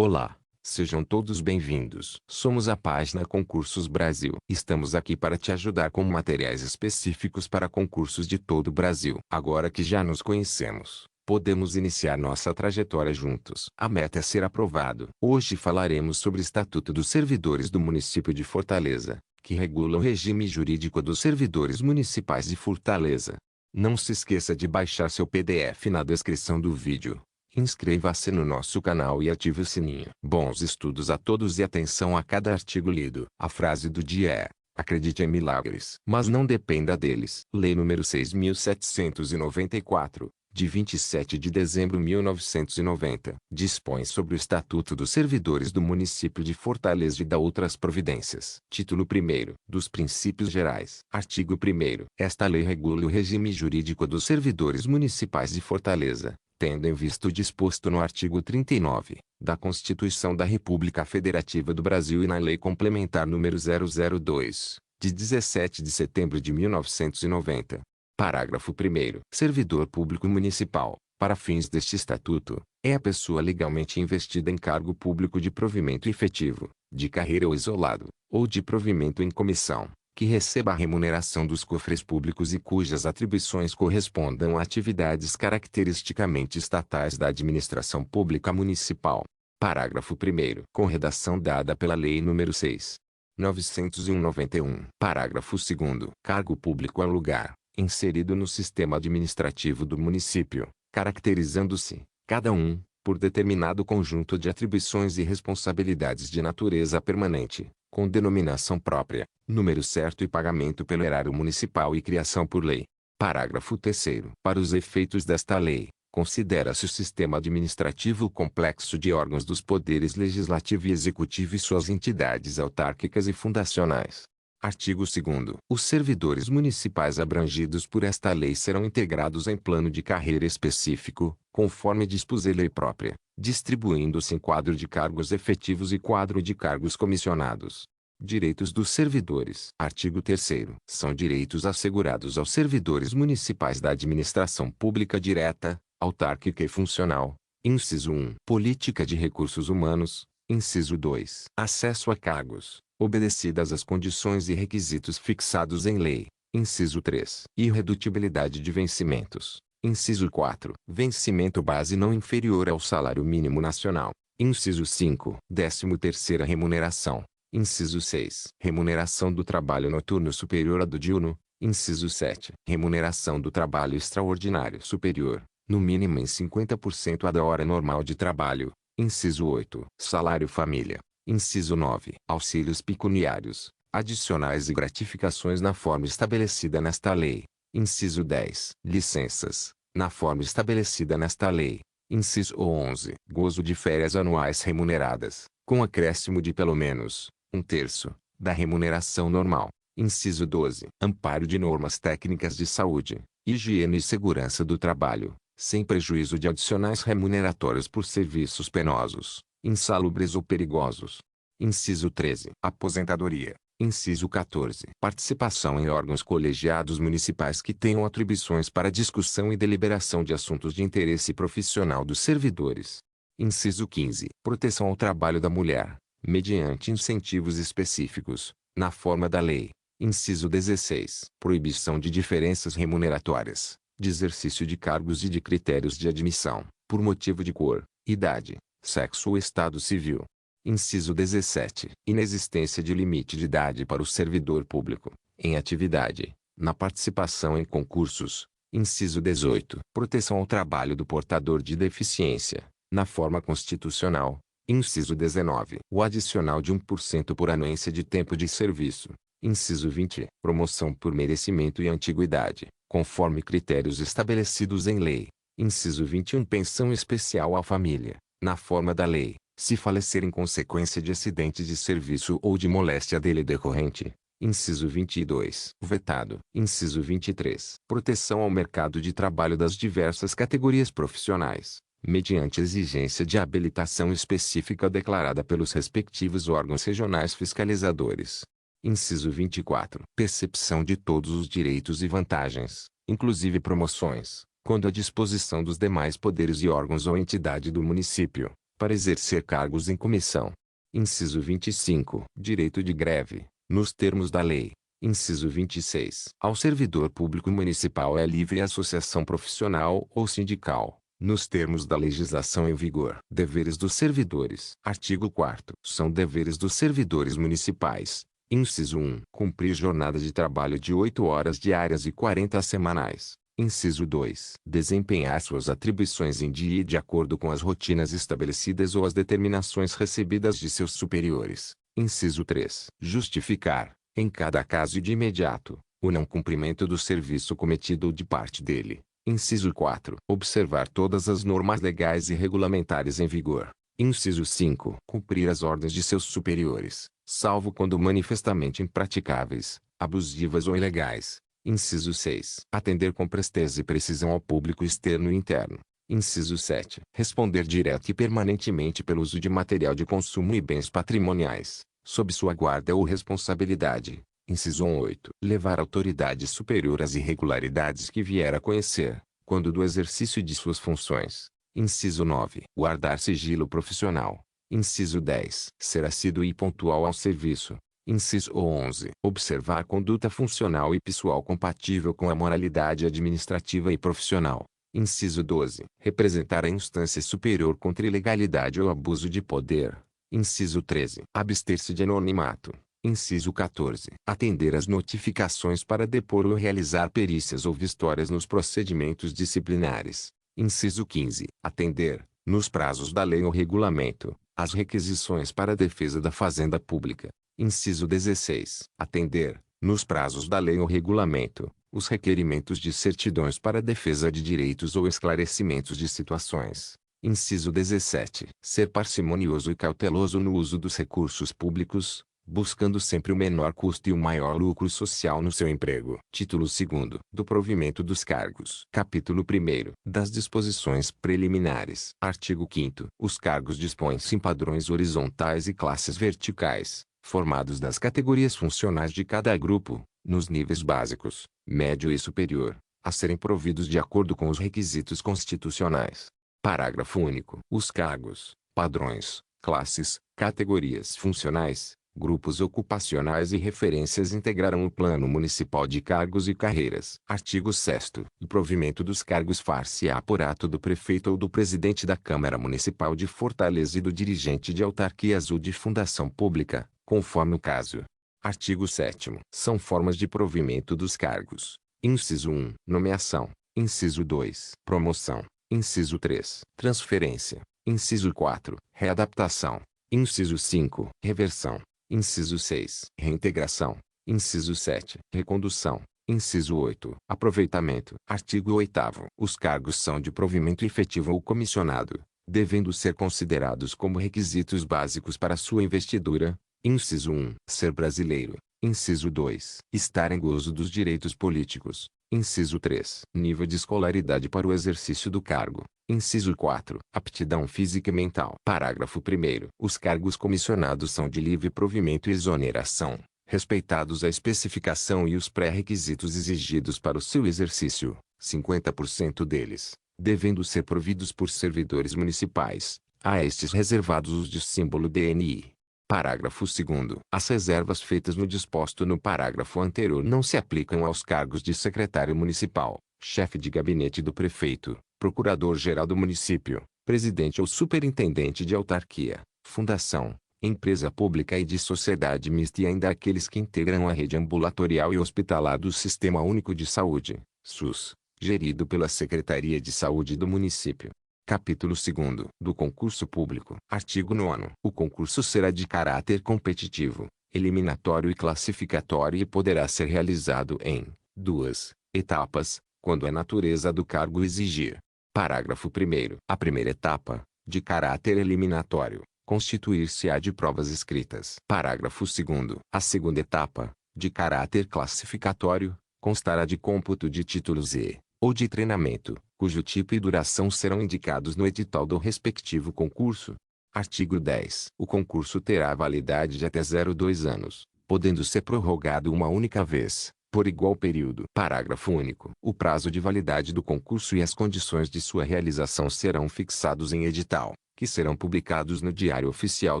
Olá, sejam todos bem-vindos. Somos a página Concursos Brasil. Estamos aqui para te ajudar com materiais específicos para concursos de todo o Brasil. Agora que já nos conhecemos, podemos iniciar nossa trajetória juntos. A meta é ser aprovado. Hoje falaremos sobre o Estatuto dos Servidores do Município de Fortaleza, que regula o regime jurídico dos servidores municipais de Fortaleza. Não se esqueça de baixar seu PDF na descrição do vídeo. Inscreva-se no nosso canal e ative o sininho. Bons estudos a todos e atenção a cada artigo lido. A frase do dia é: acredite em milagres, mas não dependa deles. Lei nº 6.794, de 27 de dezembro de 1990, dispõe sobre o Estatuto dos Servidores do Município de Fortaleza e dá outras providências. Título 1º, dos Princípios Gerais. Artigo 1º. Esta lei regula o regime jurídico dos servidores municipais de Fortaleza, tendo em vista o disposto no artigo 39 da Constituição da República Federativa do Brasil e na Lei Complementar nº 002, de 17 de setembro de 1990. Parágrafo 1º. Servidor público municipal, para fins deste estatuto, é a pessoa legalmente investida em cargo público de provimento efetivo, de carreira ou isolado, ou de provimento em comissão, que receba a remuneração dos cofres públicos e cujas atribuições correspondam a atividades caracteristicamente estatais da administração pública municipal. Parágrafo 1º. Com redação dada pela Lei nº 6.901/91. Parágrafo 2º. Cargo público é lugar, inserido no sistema administrativo do município, caracterizando-se, cada um, por determinado conjunto de atribuições e responsabilidades de natureza permanente, com denominação própria, número certo e pagamento pelo erário municipal e criação por lei. Parágrafo 3º. Para os efeitos desta lei, considera-se o sistema administrativo complexo de órgãos dos poderes legislativo e executivo e suas entidades autárquicas e fundacionais. Artigo 2º. Os servidores municipais abrangidos por esta lei serão integrados em plano de carreira específico, conforme dispuser lei própria, distribuindo-se em quadro de cargos efetivos e quadro de cargos comissionados. Direitos dos servidores. Artigo 3º. São direitos assegurados aos servidores municipais da administração pública direta, autárquica e funcional. Inciso 1. Política de recursos humanos. Inciso 2. Acesso a cargos, obedecidas as condições e requisitos fixados em lei. Inciso 3. Irredutibilidade de vencimentos. Inciso 4. Vencimento base não inferior ao salário mínimo nacional. Inciso 5. 13ª remuneração. Inciso 6. Remuneração do trabalho noturno superior à do diurno. Inciso 7. Remuneração do trabalho extraordinário superior, no mínimo em 50% à da hora normal de trabalho. Inciso 8. Salário família. Inciso 9. Auxílios pecuniários, adicionais e gratificações na forma estabelecida nesta lei. Inciso 10. Licenças, na forma estabelecida nesta lei. Inciso 11. Gozo de férias anuais remuneradas, com acréscimo de pelo menos 1/3 da remuneração normal. Inciso 12. Amparo de normas técnicas de saúde, higiene e segurança do trabalho, sem prejuízo de adicionais remuneratórios por serviços penosos, insalubres ou perigosos. Inciso 13. Aposentadoria. Inciso 14. Participação em órgãos colegiados municipais que tenham atribuições para discussão e deliberação de assuntos de interesse profissional dos servidores. Inciso 15. Proteção ao trabalho da mulher, mediante incentivos específicos, na forma da lei. Inciso 16. Proibição de diferenças remuneratórias, de exercício de cargos e de critérios de admissão, por motivo de cor, idade, sexo ou estado civil. Inciso 17. Inexistência de limite de idade para o servidor público, em atividade, na participação em concursos. Inciso 18. Proteção ao trabalho do portador de deficiência, na forma constitucional. Inciso 19. O adicional de 1% por anuência de tempo de serviço. Inciso 20. Promoção por merecimento e antiguidade, conforme critérios estabelecidos em lei. Inciso 21. Pensão especial à família, na forma da lei, se falecer em consequência de acidente de serviço ou de moléstia dele decorrente. Inciso 22. Vetado. Inciso 23. Proteção ao mercado de trabalho das diversas categorias profissionais, mediante exigência de habilitação específica declarada pelos respectivos órgãos regionais fiscalizadores. Inciso 24. Percepção de todos os direitos e vantagens, inclusive promoções, quando à disposição dos demais poderes e órgãos ou entidade do município, para exercer cargos em comissão. Inciso 25. Direito de greve, nos termos da lei. Inciso 26. Ao servidor público municipal é livre associação profissional ou sindical, nos termos da legislação em vigor. Deveres dos servidores. Artigo 4º. São deveres dos servidores municipais. Inciso 1. Cumprir jornada de trabalho de 8 horas diárias e 40 semanais. Inciso 2. Desempenhar suas atribuições em dia e de acordo com as rotinas estabelecidas ou as determinações recebidas de seus superiores. Inciso 3. Justificar, em cada caso e de imediato, o não cumprimento do serviço cometido ou de parte dele. Inciso 4. Observar todas as normas legais e regulamentares em vigor. Inciso 5. Cumprir as ordens de seus superiores, salvo quando manifestamente impraticáveis, abusivas ou ilegais. Inciso 6. Atender com presteza e precisão ao público externo e interno. Inciso 7. Responder direta e permanentemente pelo uso de material de consumo e bens patrimoniais, sob sua guarda ou responsabilidade. Inciso 8. Levar à autoridade superior as irregularidades que vier a conhecer, quando do exercício de suas funções. Inciso 9. Guardar sigilo profissional. Inciso 10. Ser assíduo e pontual ao serviço. Inciso 11. Observar conduta funcional e pessoal compatível com a moralidade administrativa e profissional. Inciso 12. Representar a instância superior contra ilegalidade ou abuso de poder. Inciso 13. Abster-se de anonimato. Inciso 14. Atender às notificações para depor ou realizar perícias ou vistórias nos procedimentos disciplinares. Inciso 15. Atender, nos prazos da lei ou regulamento, às requisições para a defesa da fazenda pública. Inciso 16. Atender, nos prazos da lei ou regulamento, os requerimentos de certidões para a defesa de direitos ou esclarecimentos de situações. Inciso 17. Ser parcimonioso e cauteloso no uso dos recursos públicos, buscando sempre o menor custo e o maior lucro social no seu emprego. Título 2º. Do provimento dos cargos. Capítulo 1º. Das disposições preliminares. Artigo 5º. Os cargos dispõem-se em padrões horizontais e classes verticais, formados das categorias funcionais de cada grupo, nos níveis básicos, médio e superior, a serem providos de acordo com os requisitos constitucionais. Parágrafo único. Os cargos, padrões, classes, categorias funcionais, grupos ocupacionais e referências integrarão o Plano Municipal de Cargos e Carreiras. Artigo 6º. O provimento dos cargos far-se-á por ato do prefeito ou do presidente da Câmara Municipal de Fortaleza e do dirigente de autarquias ou de fundação pública, conforme o caso. Artigo 7º. São formas de provimento dos cargos. Inciso 1. Nomeação. Inciso 2. Promoção. Inciso 3. Transferência. Inciso 4. Readaptação. Inciso 5. Reversão. Inciso 6. Reintegração. Inciso 7. Recondução. Inciso 8. Aproveitamento. Artigo 8º. Os cargos são de provimento efetivo ou comissionado, devendo ser considerados como requisitos básicos para sua investidura. Inciso 1. Ser brasileiro. Inciso 2. Estar em gozo dos direitos políticos. Inciso 3. Nível de escolaridade para o exercício do cargo. Inciso 4. Aptidão física e mental. Parágrafo 1º. Os cargos comissionados são de livre provimento e exoneração, respeitados a especificação e os pré-requisitos exigidos para o seu exercício, 50% deles, devendo ser providos por servidores municipais, a estes reservados os de símbolo DNI. Parágrafo 2º. As reservas feitas no disposto no parágrafo anterior não se aplicam aos cargos de secretário municipal, chefe de gabinete do prefeito, procurador-geral do município, presidente ou superintendente de autarquia, fundação, empresa pública e de sociedade mista e ainda aqueles que integram a rede ambulatorial e hospitalar do Sistema Único de Saúde, SUS, gerido pela Secretaria de Saúde do município. Capítulo 2º. Do concurso público. Artigo 9º. O concurso será de caráter competitivo, eliminatório e classificatório e poderá ser realizado em 2 etapas, quando a natureza do cargo exigir. Parágrafo 1º. A primeira etapa, de caráter eliminatório, constituir-se-á de provas escritas. Parágrafo 2º. A segunda etapa, de caráter classificatório, constará de cômputo de títulos ou de treinamento, cujo tipo e duração serão indicados no edital do respectivo concurso. Artigo 10. O concurso terá validade de até 02 anos, podendo ser prorrogado uma única vez, por igual período. Parágrafo único. O prazo de validade do concurso e as condições de sua realização serão fixados em edital, que serão publicados no Diário Oficial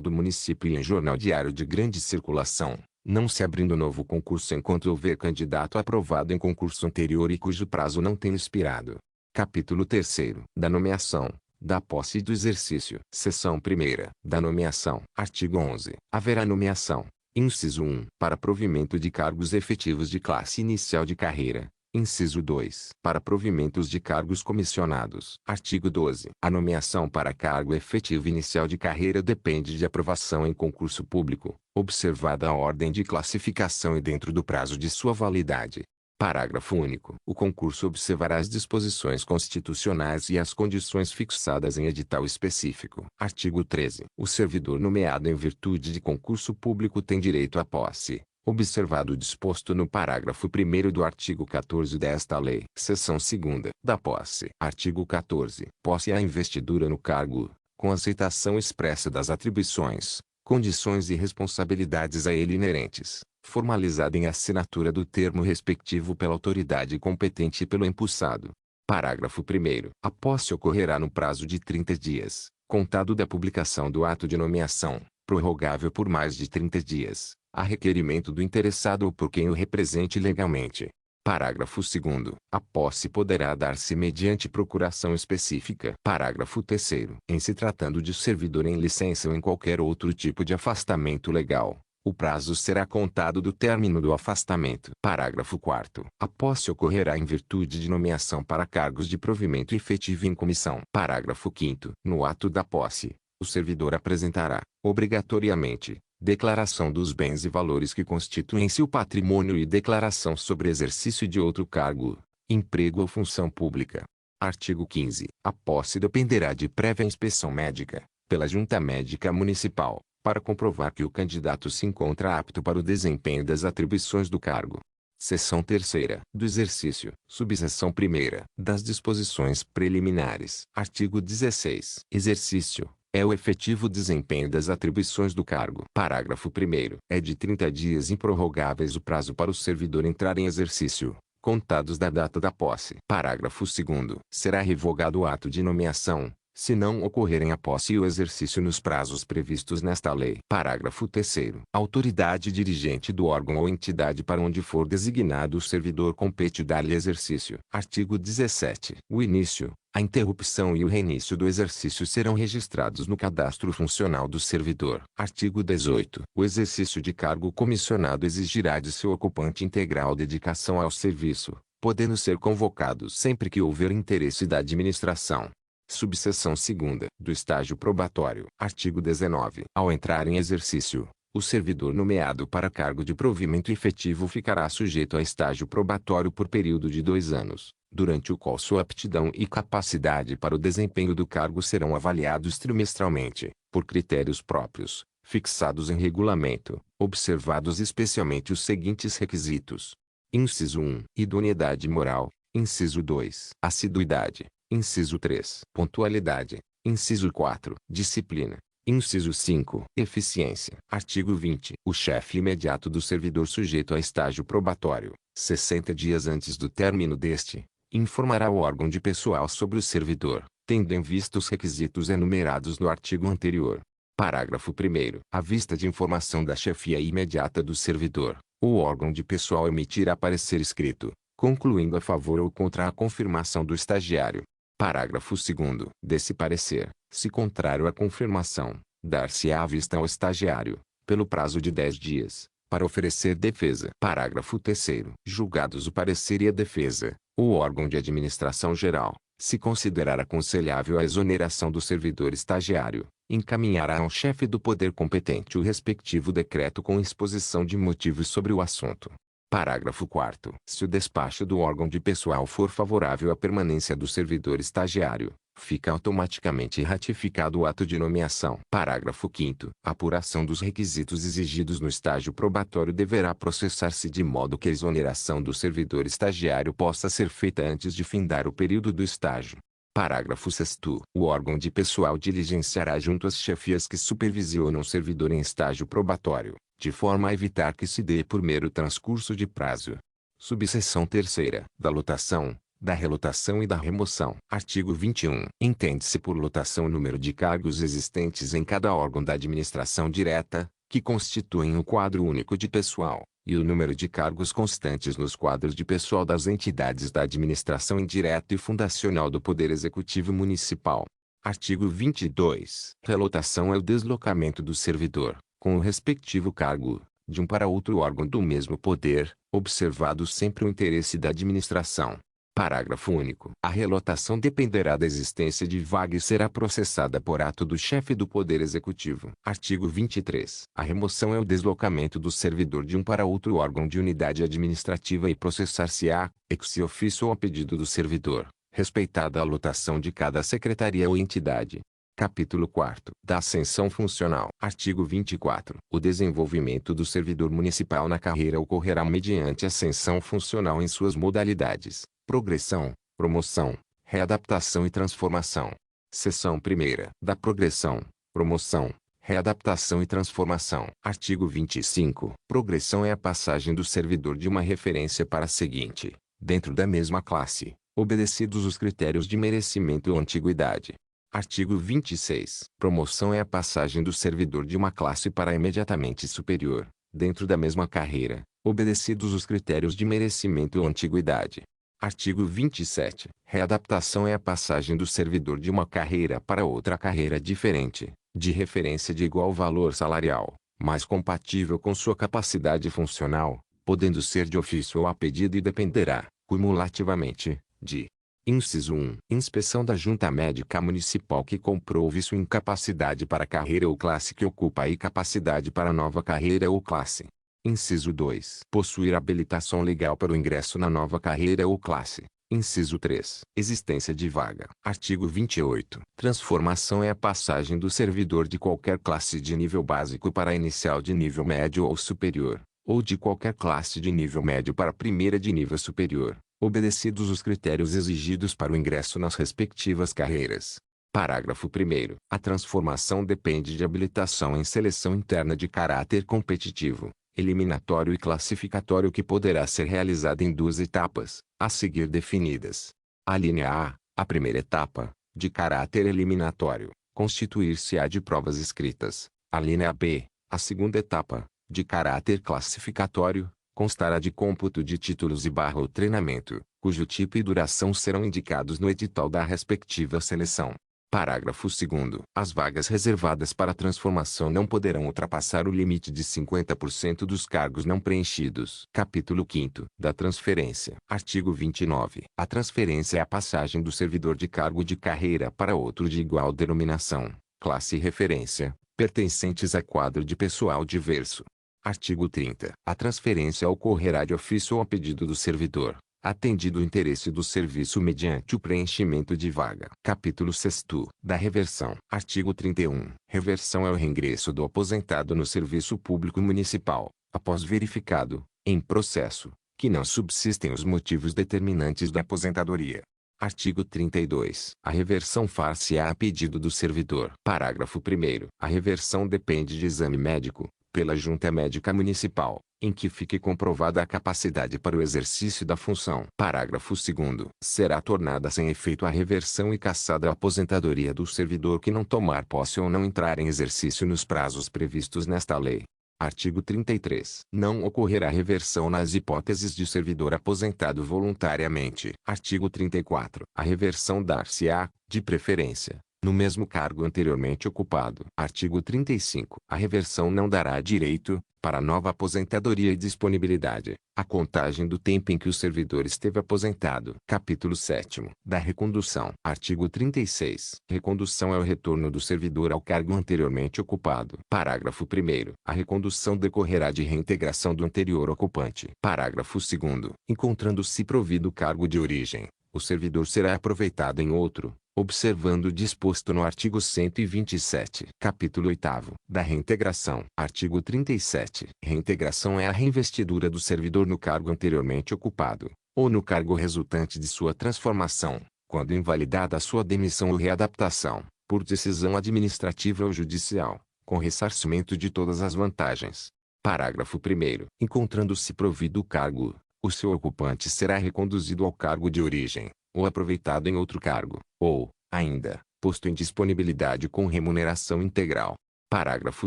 do Município e em jornal diário de grande circulação, não se abrindo novo concurso enquanto houver candidato aprovado em concurso anterior e cujo prazo não tenha expirado. Capítulo 3º. Da nomeação, da posse e do exercício. Seção 1ª. Da nomeação. Artigo 11. Haverá nomeação. Inciso 1. Para provimento de cargos efetivos de classe inicial de carreira. Inciso 2. Para provimentos de cargos comissionados. Artigo 12. A nomeação para cargo efetivo inicial de carreira depende de aprovação em concurso público, observada a ordem de classificação e dentro do prazo de sua validade. Parágrafo único. O concurso observará as disposições constitucionais e as condições fixadas em edital específico. Artigo 13. O servidor nomeado em virtude de concurso público tem direito à posse, observado o disposto no parágrafo 1º do artigo 14 desta lei. Seção 2ª. Da posse. Artigo 14. Posse é a investidura no cargo, com aceitação expressa das atribuições, condições e responsabilidades a ele inerentes, formalizada em assinatura do termo respectivo pela autoridade competente e pelo empossado. Parágrafo 1º. A posse ocorrerá no prazo de 30 dias, contado da publicação do ato de nomeação, prorrogável por mais de 30 dias, a requerimento do interessado ou por quem o represente legalmente. Parágrafo 2º. A posse poderá dar-se mediante procuração específica. Parágrafo 3º. Em se tratando de servidor em licença ou em qualquer outro tipo de afastamento legal, o prazo será contado do término do afastamento. Parágrafo 4º. A posse ocorrerá em virtude de nomeação para cargos de provimento efetivo em comissão. Parágrafo 5º. No ato da posse, o servidor apresentará, obrigatoriamente, declaração dos bens e valores que constituem seu patrimônio e declaração sobre exercício de outro cargo, emprego ou função pública. Artigo 15. A posse dependerá de prévia inspeção médica, pela Junta Médica Municipal, para comprovar que o candidato se encontra apto para o desempenho das atribuições do cargo. Seção 3ª. Do exercício. Subseção 1ª. Das disposições preliminares. Artigo 16. Exercício. É o efetivo desempenho das atribuições do cargo. Parágrafo 1º. É de 30 dias improrrogáveis o prazo para o servidor entrar em exercício, contados da data da posse. Parágrafo 2º. Será revogado o ato de nomeação, se não ocorrerem a posse e o exercício nos prazos previstos nesta lei. Parágrafo 3º. A autoridade dirigente do órgão ou entidade para onde for designado o servidor compete dar-lhe exercício. Artigo 17. O início, a interrupção e o reinício do exercício serão registrados no cadastro funcional do servidor. Artigo 18. O exercício de cargo comissionado exigirá de seu ocupante integral dedicação ao serviço, podendo ser convocado sempre que houver interesse da administração. Subseção 2ª. Do estágio probatório. Artigo 19. Ao entrar em exercício, o servidor nomeado para cargo de provimento efetivo ficará sujeito a estágio probatório por período de 2 anos, durante o qual sua aptidão e capacidade para o desempenho do cargo serão avaliados trimestralmente, por critérios próprios, fixados em regulamento, observados especialmente os seguintes requisitos. Inciso 1. Idoneidade moral. Inciso 2. Assiduidade. Inciso 3. Pontualidade. Inciso 4. Disciplina. Inciso 5. Eficiência. Artigo 20. O chefe imediato do servidor sujeito a estágio probatório, 60 dias antes do término deste, informará o órgão de pessoal sobre o servidor, tendo em vista os requisitos enumerados no artigo anterior. Parágrafo 1º. À vista de informação da chefia imediata do servidor, o órgão de pessoal emitirá parecer escrito, concluindo a favor ou contra a confirmação do estagiário. Parágrafo 2º. Desse parecer, se contrário à confirmação, dar-se-á vista ao estagiário, pelo prazo de 10 dias, para oferecer defesa. Parágrafo 3º. Julgados o parecer e a defesa, o órgão de administração geral, se considerar aconselhável a exoneração do servidor estagiário, encaminhará ao chefe do poder competente o respectivo decreto com exposição de motivos sobre o assunto. Parágrafo 4º. Se o despacho do órgão de pessoal for favorável à permanência do servidor estagiário, fica automaticamente ratificado o ato de nomeação. Parágrafo 5º. A apuração dos requisitos exigidos no estágio probatório deverá processar-se de modo que a exoneração do servidor estagiário possa ser feita antes de findar o período do estágio. Parágrafo 6º. O órgão de pessoal diligenciará junto às chefias que supervisionam o servidor em estágio probatório, de forma a evitar que se dê por mero transcurso de prazo. Subseção 3ª. Da lotação, da relotação e da remoção. Artigo 21. Entende-se por lotação o número de cargos existentes em cada órgão da administração direta, que constituem um quadro único de pessoal, e o número de cargos constantes nos quadros de pessoal das entidades da administração indireta e fundacional do Poder Executivo Municipal. Artigo 22. Relotação é o deslocamento do servidor, com o respectivo cargo, de um para outro órgão do mesmo poder, observado sempre o interesse da administração. Parágrafo único. A relotação dependerá da existência de vaga e será processada por ato do chefe do Poder Executivo. Artigo 23. A remoção é o deslocamento do servidor de um para outro órgão de unidade administrativa e processar-se-á, ex officio ou a pedido do servidor, respeitada a lotação de cada secretaria ou entidade. Capítulo 4. Da ascensão funcional. Artigo 24. O desenvolvimento do servidor municipal na carreira ocorrerá mediante ascensão funcional em suas modalidades: progressão, promoção, readaptação e transformação. Seção 1ª. Da progressão, promoção, readaptação e transformação. Artigo 25. Progressão é a passagem do servidor de uma referência para a seguinte, dentro da mesma classe, obedecidos os critérios de merecimento ou antiguidade. Artigo 26. Promoção é a passagem do servidor de uma classe para a imediatamente superior, dentro da mesma carreira, obedecidos os critérios de merecimento ou antiguidade. Artigo 27. Readaptação é a passagem do servidor de uma carreira para outra carreira diferente, de referência de igual valor salarial, mas compatível com sua capacidade funcional, podendo ser de ofício ou a pedido e dependerá, cumulativamente, de: Inciso 1. Inspeção da Junta Médica Municipal que comprove sua incapacidade para a carreira ou classe que ocupa e capacidade para nova carreira ou classe. Inciso 2. Possuir habilitação legal para o ingresso na nova carreira ou classe. Inciso 3. Existência de vaga. Artigo 28. Transformação é a passagem do servidor de qualquer classe de nível básico para a inicial de nível médio ou superior, ou de qualquer classe de nível médio para a primeira de nível superior, obedecidos os critérios exigidos para o ingresso nas respectivas carreiras. Parágrafo 1º. A transformação depende de habilitação em seleção interna de caráter competitivo, eliminatório e classificatório que poderá ser realizada em duas etapas, a seguir definidas. A linha A, a primeira etapa, de caráter eliminatório, constituir-se-á de provas escritas. A linha B, a segunda etapa, de caráter classificatório, constará de cômputo de títulos e / o treinamento, cujo tipo e duração serão indicados no edital da respectiva seleção. Parágrafo 2º. As vagas reservadas para transformação não poderão ultrapassar o limite de 50% dos cargos não preenchidos. Capítulo 5º. Da transferência. Artigo 29. A transferência é a passagem do servidor de cargo de carreira para outro de igual denominação, classe e referência, pertencentes a quadro de pessoal diverso. Artigo 30. A transferência ocorrerá de ofício ou a pedido do servidor, atendido o interesse do serviço mediante o preenchimento de vaga. Capítulo 6º. Da reversão. Artigo 31. Reversão é o reingresso do aposentado no serviço público municipal, após verificado, em processo, que não subsistem os motivos determinantes da aposentadoria. Artigo 32. A reversão far-se-á a pedido do servidor. Parágrafo 1º. A reversão depende de exame médico, pela Junta Médica Municipal, em que fique comprovada a capacidade para o exercício da função. Parágrafo 2º. Será tornada sem efeito a reversão e cassada a aposentadoria do servidor que não tomar posse ou não entrar em exercício nos prazos previstos nesta lei. Artigo 33. Não ocorrerá reversão nas hipóteses de servidor aposentado voluntariamente. Artigo 34. A reversão dar-se-á, de preferência, no mesmo cargo anteriormente ocupado. Artigo 35. A reversão não dará direito, para nova aposentadoria e disponibilidade, a contagem do tempo em que o servidor esteve aposentado. Capítulo 7º. Da recondução. Artigo 36. Recondução é o retorno do servidor ao cargo anteriormente ocupado. Parágrafo 1º. A recondução decorrerá de reintegração do anterior ocupante. Parágrafo 2º. Encontrando-se provido o cargo de origem, o servidor será aproveitado em outro, observando o disposto no artigo 127. Capítulo 8º. Da reintegração. Artigo 37. Reintegração é a reinvestidura do servidor no cargo anteriormente ocupado, ou no cargo resultante de sua transformação, quando invalidada a sua demissão ou readaptação, por decisão administrativa ou judicial, com ressarcimento de todas as vantagens. Parágrafo 1º. Encontrando-se provido o cargo, o o seu ocupante será reconduzido ao cargo de origem, ou aproveitado em outro cargo, ou, ainda, posto em disponibilidade com remuneração integral. Parágrafo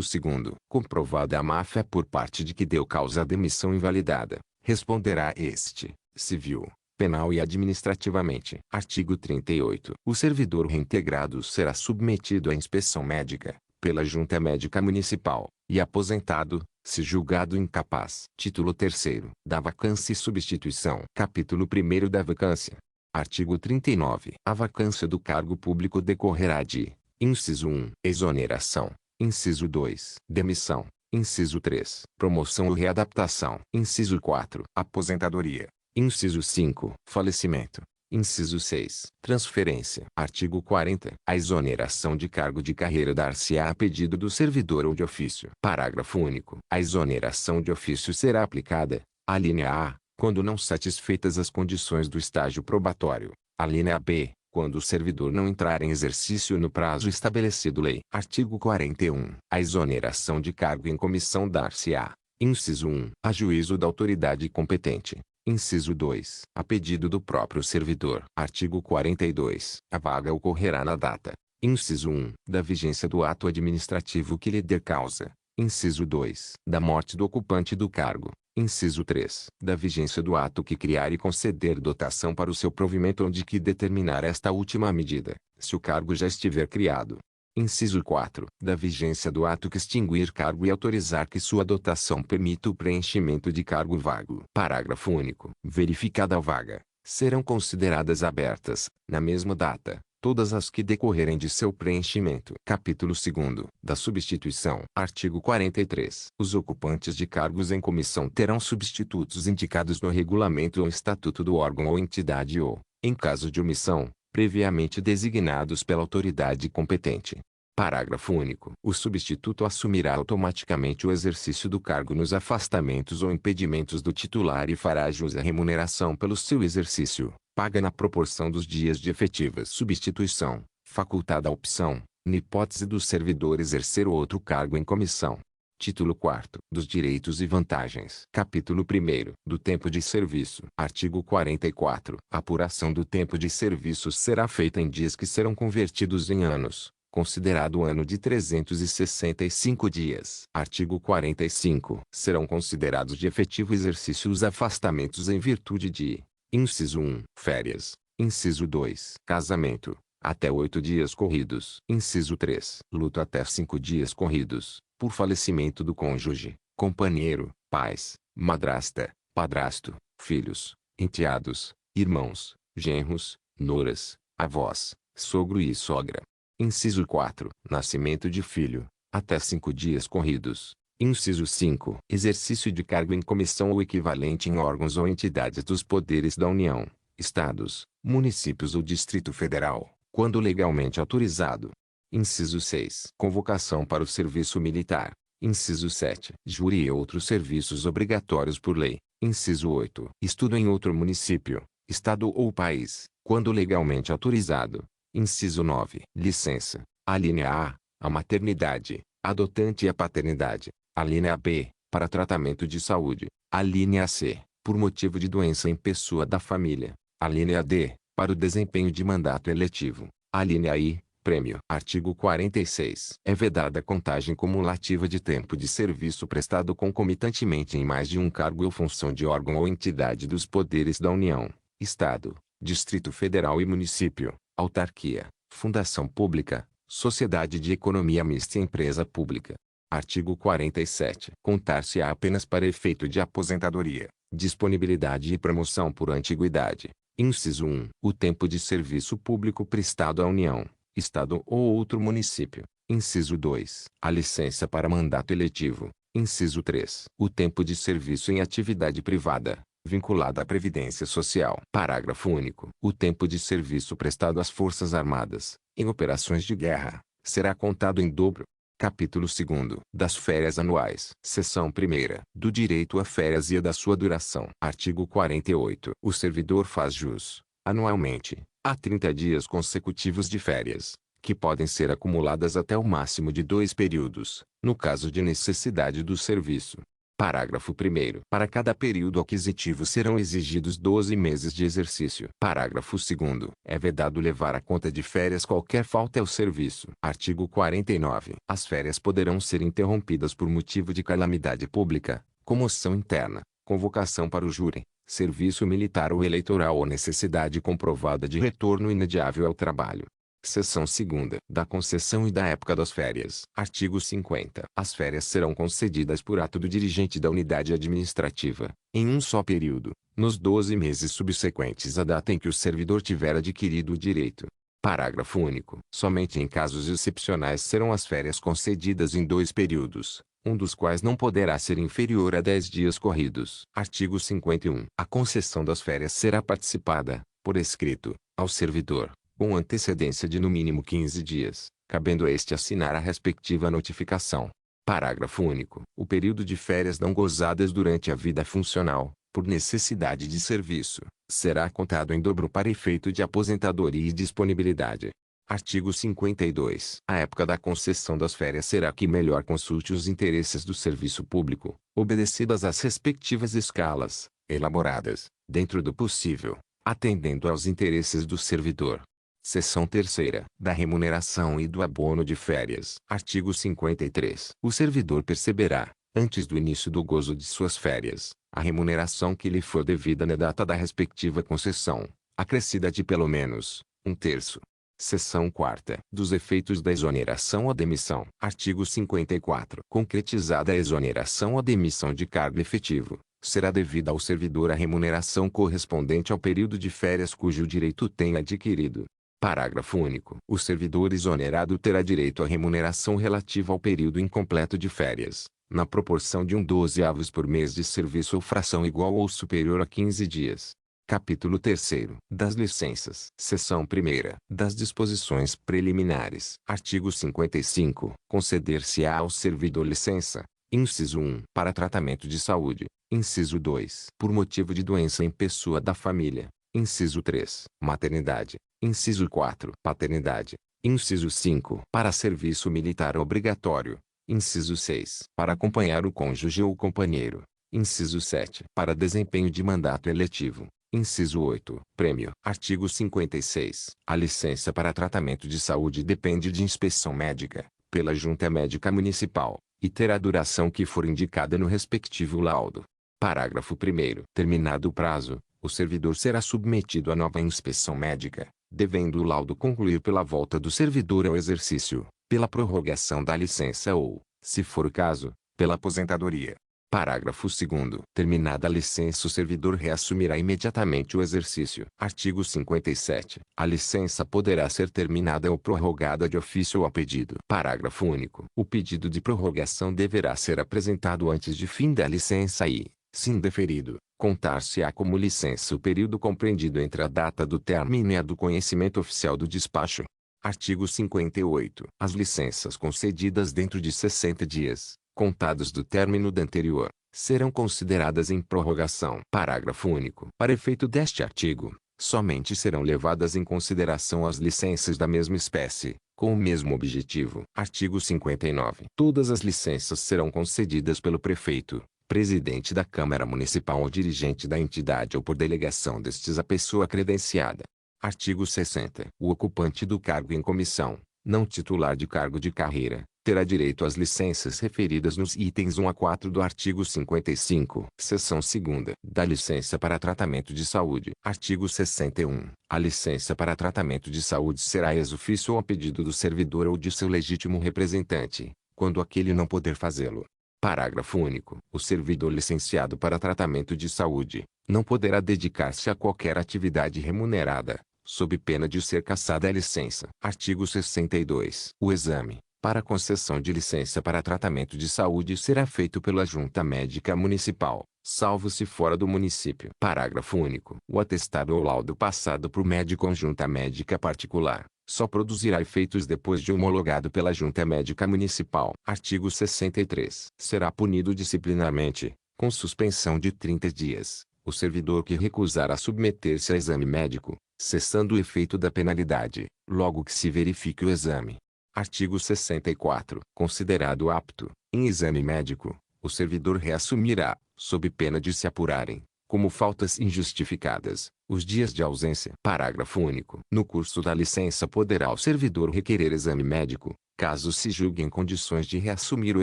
2º. Comprovada a má-fé por parte de que deu causa à demissão invalidada, responderá este, civil, penal e administrativamente. Artigo 38. O servidor reintegrado será submetido à inspeção médica, pela Junta Médica Municipal, e aposentado, se julgado incapaz. Título 3º. Da vacância e substituição. Capítulo 1º da vacância. Artigo 39. A vacância do cargo público decorrerá de: inciso 1. Exoneração. Inciso 2. Demissão. Inciso 3. Promoção ou readaptação. Inciso 4. Aposentadoria. Inciso 5. Falecimento. Inciso 6. Transferência. Artigo 40. A exoneração de cargo de carreira dar-se-á a pedido do servidor ou de ofício. Parágrafo único. A exoneração de ofício será aplicada: alínea A, quando não satisfeitas as condições do estágio probatório. Alínea B, quando o servidor não entrar em exercício no prazo estabelecido lei. Artigo 41. A exoneração de cargo em comissão dar-se-á: inciso 1. A juízo da autoridade competente. Inciso 2. A pedido do próprio servidor. Artigo 42. A vaga ocorrerá na data: inciso 1. Da vigência do ato administrativo que lhe dê causa. Inciso 2. Da morte do ocupante do cargo. Inciso 3. Da vigência do ato que criar e conceder dotação para o seu provimento ou de que determinar esta última medida, se o cargo já estiver criado. Inciso 4. Da vigência do ato que extinguir cargo e autorizar que sua dotação permita o preenchimento de cargo vago. Parágrafo único. Verificada a vaga, serão consideradas abertas, na mesma data, todas as que decorrerem de seu preenchimento. Capítulo 2º. Da substituição. Artigo 43. Os ocupantes de cargos em comissão terão substitutos indicados no regulamento ou estatuto do órgão ou entidade ou, em caso de omissão, previamente designados pela autoridade competente. Parágrafo único. O substituto assumirá automaticamente o exercício do cargo nos afastamentos ou impedimentos do titular e fará jus à remuneração pelo seu exercício, paga na proporção dos dias de efetiva substituição, facultada a opção, na hipótese do servidor exercer outro cargo em comissão. Título 4. Dos direitos e vantagens. Capítulo 1º. Do tempo de serviço. Artigo 44. A apuração do tempo de serviço será feita em dias que serão convertidos em anos, considerado o ano de 365 dias. Artigo 45. Serão considerados de efetivo exercício os afastamentos em virtude de: inciso 1. Férias. Inciso 2. Casamento, até 8 dias corridos. Inciso 3. Luto até 5 dias corridos, por falecimento do cônjuge, companheiro, pais, madrasta, padrasto, filhos, enteados, irmãos, genros, noras, avós, sogro e sogra. Inciso 4. Nascimento de filho, até 5 dias corridos. Inciso 5. Exercício de cargo em comissão ou equivalente em órgãos ou entidades dos poderes da União, Estados, municípios ou Distrito Federal, quando legalmente autorizado. Inciso 6. Convocação para o serviço militar. Inciso 7. Júri e outros serviços obrigatórios por lei. Inciso 8. Estudo em outro município, estado ou país, quando legalmente autorizado. Inciso 9. Licença. Alínea A. A maternidade, adotante e a paternidade. Alínea B. Para tratamento de saúde. Alínea C. Por motivo de doença em pessoa da família. Alínea D. Para o desempenho de mandato eletivo. Alínea I. Prêmio. Artigo 46. É vedada a contagem cumulativa de tempo de serviço prestado concomitantemente em mais de um cargo ou função de órgão ou entidade dos poderes da União, Estado, Distrito Federal e Município, autarquia, fundação pública, sociedade de economia mista e empresa pública. Artigo 47. Contar-se-á apenas para efeito de aposentadoria, disponibilidade e promoção por antiguidade. Inciso 1. O tempo de serviço público prestado à União, Estado ou outro município. Inciso 2. A licença para mandato eletivo. Inciso 3. O tempo de serviço em atividade privada, vinculada à Previdência Social. Parágrafo único. O tempo de serviço prestado às Forças Armadas, em operações de guerra, será contado em dobro. Capítulo 2º. Das férias anuais. Seção 1ª. Do direito a férias e a da sua duração. Artigo 48. O servidor faz jus, anualmente, a 30 dias consecutivos de férias, que podem ser acumuladas até o máximo de 2 períodos, no caso de necessidade do serviço. Parágrafo 1º. Para cada período aquisitivo serão exigidos 12 meses de exercício. Parágrafo 2º. É vedado levar à conta de férias qualquer falta ao serviço. Artigo 49. As férias poderão ser interrompidas por motivo de calamidade pública, comoção interna, convocação para o júri, serviço militar ou eleitoral ou necessidade comprovada de retorno inadiável ao trabalho. Seção 2ª. Da concessão e da época das férias. Artigo 50. As férias serão concedidas por ato do dirigente da unidade administrativa, em um só período, nos 12 meses subsequentes à data em que o servidor tiver adquirido o direito. Parágrafo único. Somente em casos excepcionais serão as férias concedidas em 2 períodos, um dos quais não poderá ser inferior a 10 dias corridos. Artigo 51. A concessão das férias será participada, por escrito, ao servidor, com antecedência de no mínimo 15 dias, cabendo a este assinar a respectiva notificação. Parágrafo único. O período de férias não gozadas durante a vida funcional, por necessidade de serviço, será contado em dobro para efeito de aposentadoria e disponibilidade. Artigo 52. A época da concessão das férias será que melhor consulte os interesses do serviço público, obedecidas as respectivas escalas, elaboradas, dentro do possível, atendendo aos interesses do servidor. Seção 3ª. Da remuneração e do abono de férias. Artigo 53. O servidor perceberá, antes do início do gozo de suas férias, a remuneração que lhe for devida na data da respectiva concessão, acrescida de pelo menos 1/3. Seção 4ª. Dos efeitos da exoneração ou demissão. Artigo 54. Concretizada a exoneração ou demissão de cargo efetivo, será devida ao servidor a remuneração correspondente ao período de férias cujo direito tenha adquirido. Parágrafo único. O servidor exonerado terá direito à remuneração relativa ao período incompleto de férias, na proporção de 1/12 por mês de serviço ou fração igual ou superior a 15 dias. Capítulo 3º. Das licenças. Seção 1ª. Das disposições preliminares. Artigo 55. Conceder-se-á ao servidor licença, inciso 1, para tratamento de saúde, inciso 2, por motivo de doença em pessoa da família, inciso 3, maternidade, inciso 4, paternidade, inciso 5, para serviço militar obrigatório, inciso 6, para acompanhar o cônjuge ou companheiro, inciso 7, para desempenho de mandato eletivo, inciso 8, prêmio. Artigo 56. A licença para tratamento de saúde depende de inspeção médica, pela Junta Médica Municipal, e terá a duração que for indicada no respectivo laudo. Parágrafo 1º. Terminado o prazo, o servidor será submetido a nova inspeção médica, devendo o laudo concluir pela volta do servidor ao exercício, pela prorrogação da licença ou, se for o caso, pela aposentadoria. Parágrafo 2º. Terminada a licença, o servidor reassumirá imediatamente o exercício. Artigo 57. A licença poderá ser terminada ou prorrogada de ofício ou a pedido. Parágrafo único. O pedido de prorrogação deverá ser apresentado antes de fim da licença e, se indeferido, contar-se-á como licença o período compreendido entre a data do término e a do conhecimento oficial do despacho. Artigo 58. As licenças concedidas dentro de 60 dias, contados do término da anterior, serão consideradas em prorrogação. Parágrafo único. Para efeito deste artigo, somente serão levadas em consideração as licenças da mesma espécie, com o mesmo objetivo. Artigo 59. Todas as licenças serão concedidas pelo prefeito, presidente da Câmara Municipal ou dirigente da entidade ou por delegação destes a pessoa credenciada. Artigo 60. O ocupante do cargo em comissão, não titular de cargo de carreira, terá direito às licenças referidas nos itens 1 a 4 do artigo 55. Seção 2ª. Da licença para tratamento de saúde. Artigo 61. A licença para tratamento de saúde será ex officio ou a pedido do servidor ou de seu legítimo representante, quando aquele não poder fazê-lo. Parágrafo único. O servidor licenciado para tratamento de saúde não poderá dedicar-se a qualquer atividade remunerada, sob pena de ser cassada a licença. Artigo 62. O exame, para concessão de licença para tratamento de saúde, será feito pela Junta Médica Municipal, salvo se fora do município. Parágrafo único. O atestado ou laudo passado por médico ou junta médica particular só produzirá efeitos depois de homologado pela Junta Médica Municipal. Artigo 63. Será punido disciplinarmente, com suspensão de 30 dias, o servidor que recusar a submeter-se a exame médico, cessando o efeito da penalidade, logo que se verifique o exame. Artigo 64. Considerado apto, em exame médico, o servidor reassumirá, sob pena de se apurarem, como faltas injustificadas, os dias de ausência. Parágrafo único. No curso da licença poderá o servidor requerer exame médico, caso se julgue em condições de reassumir o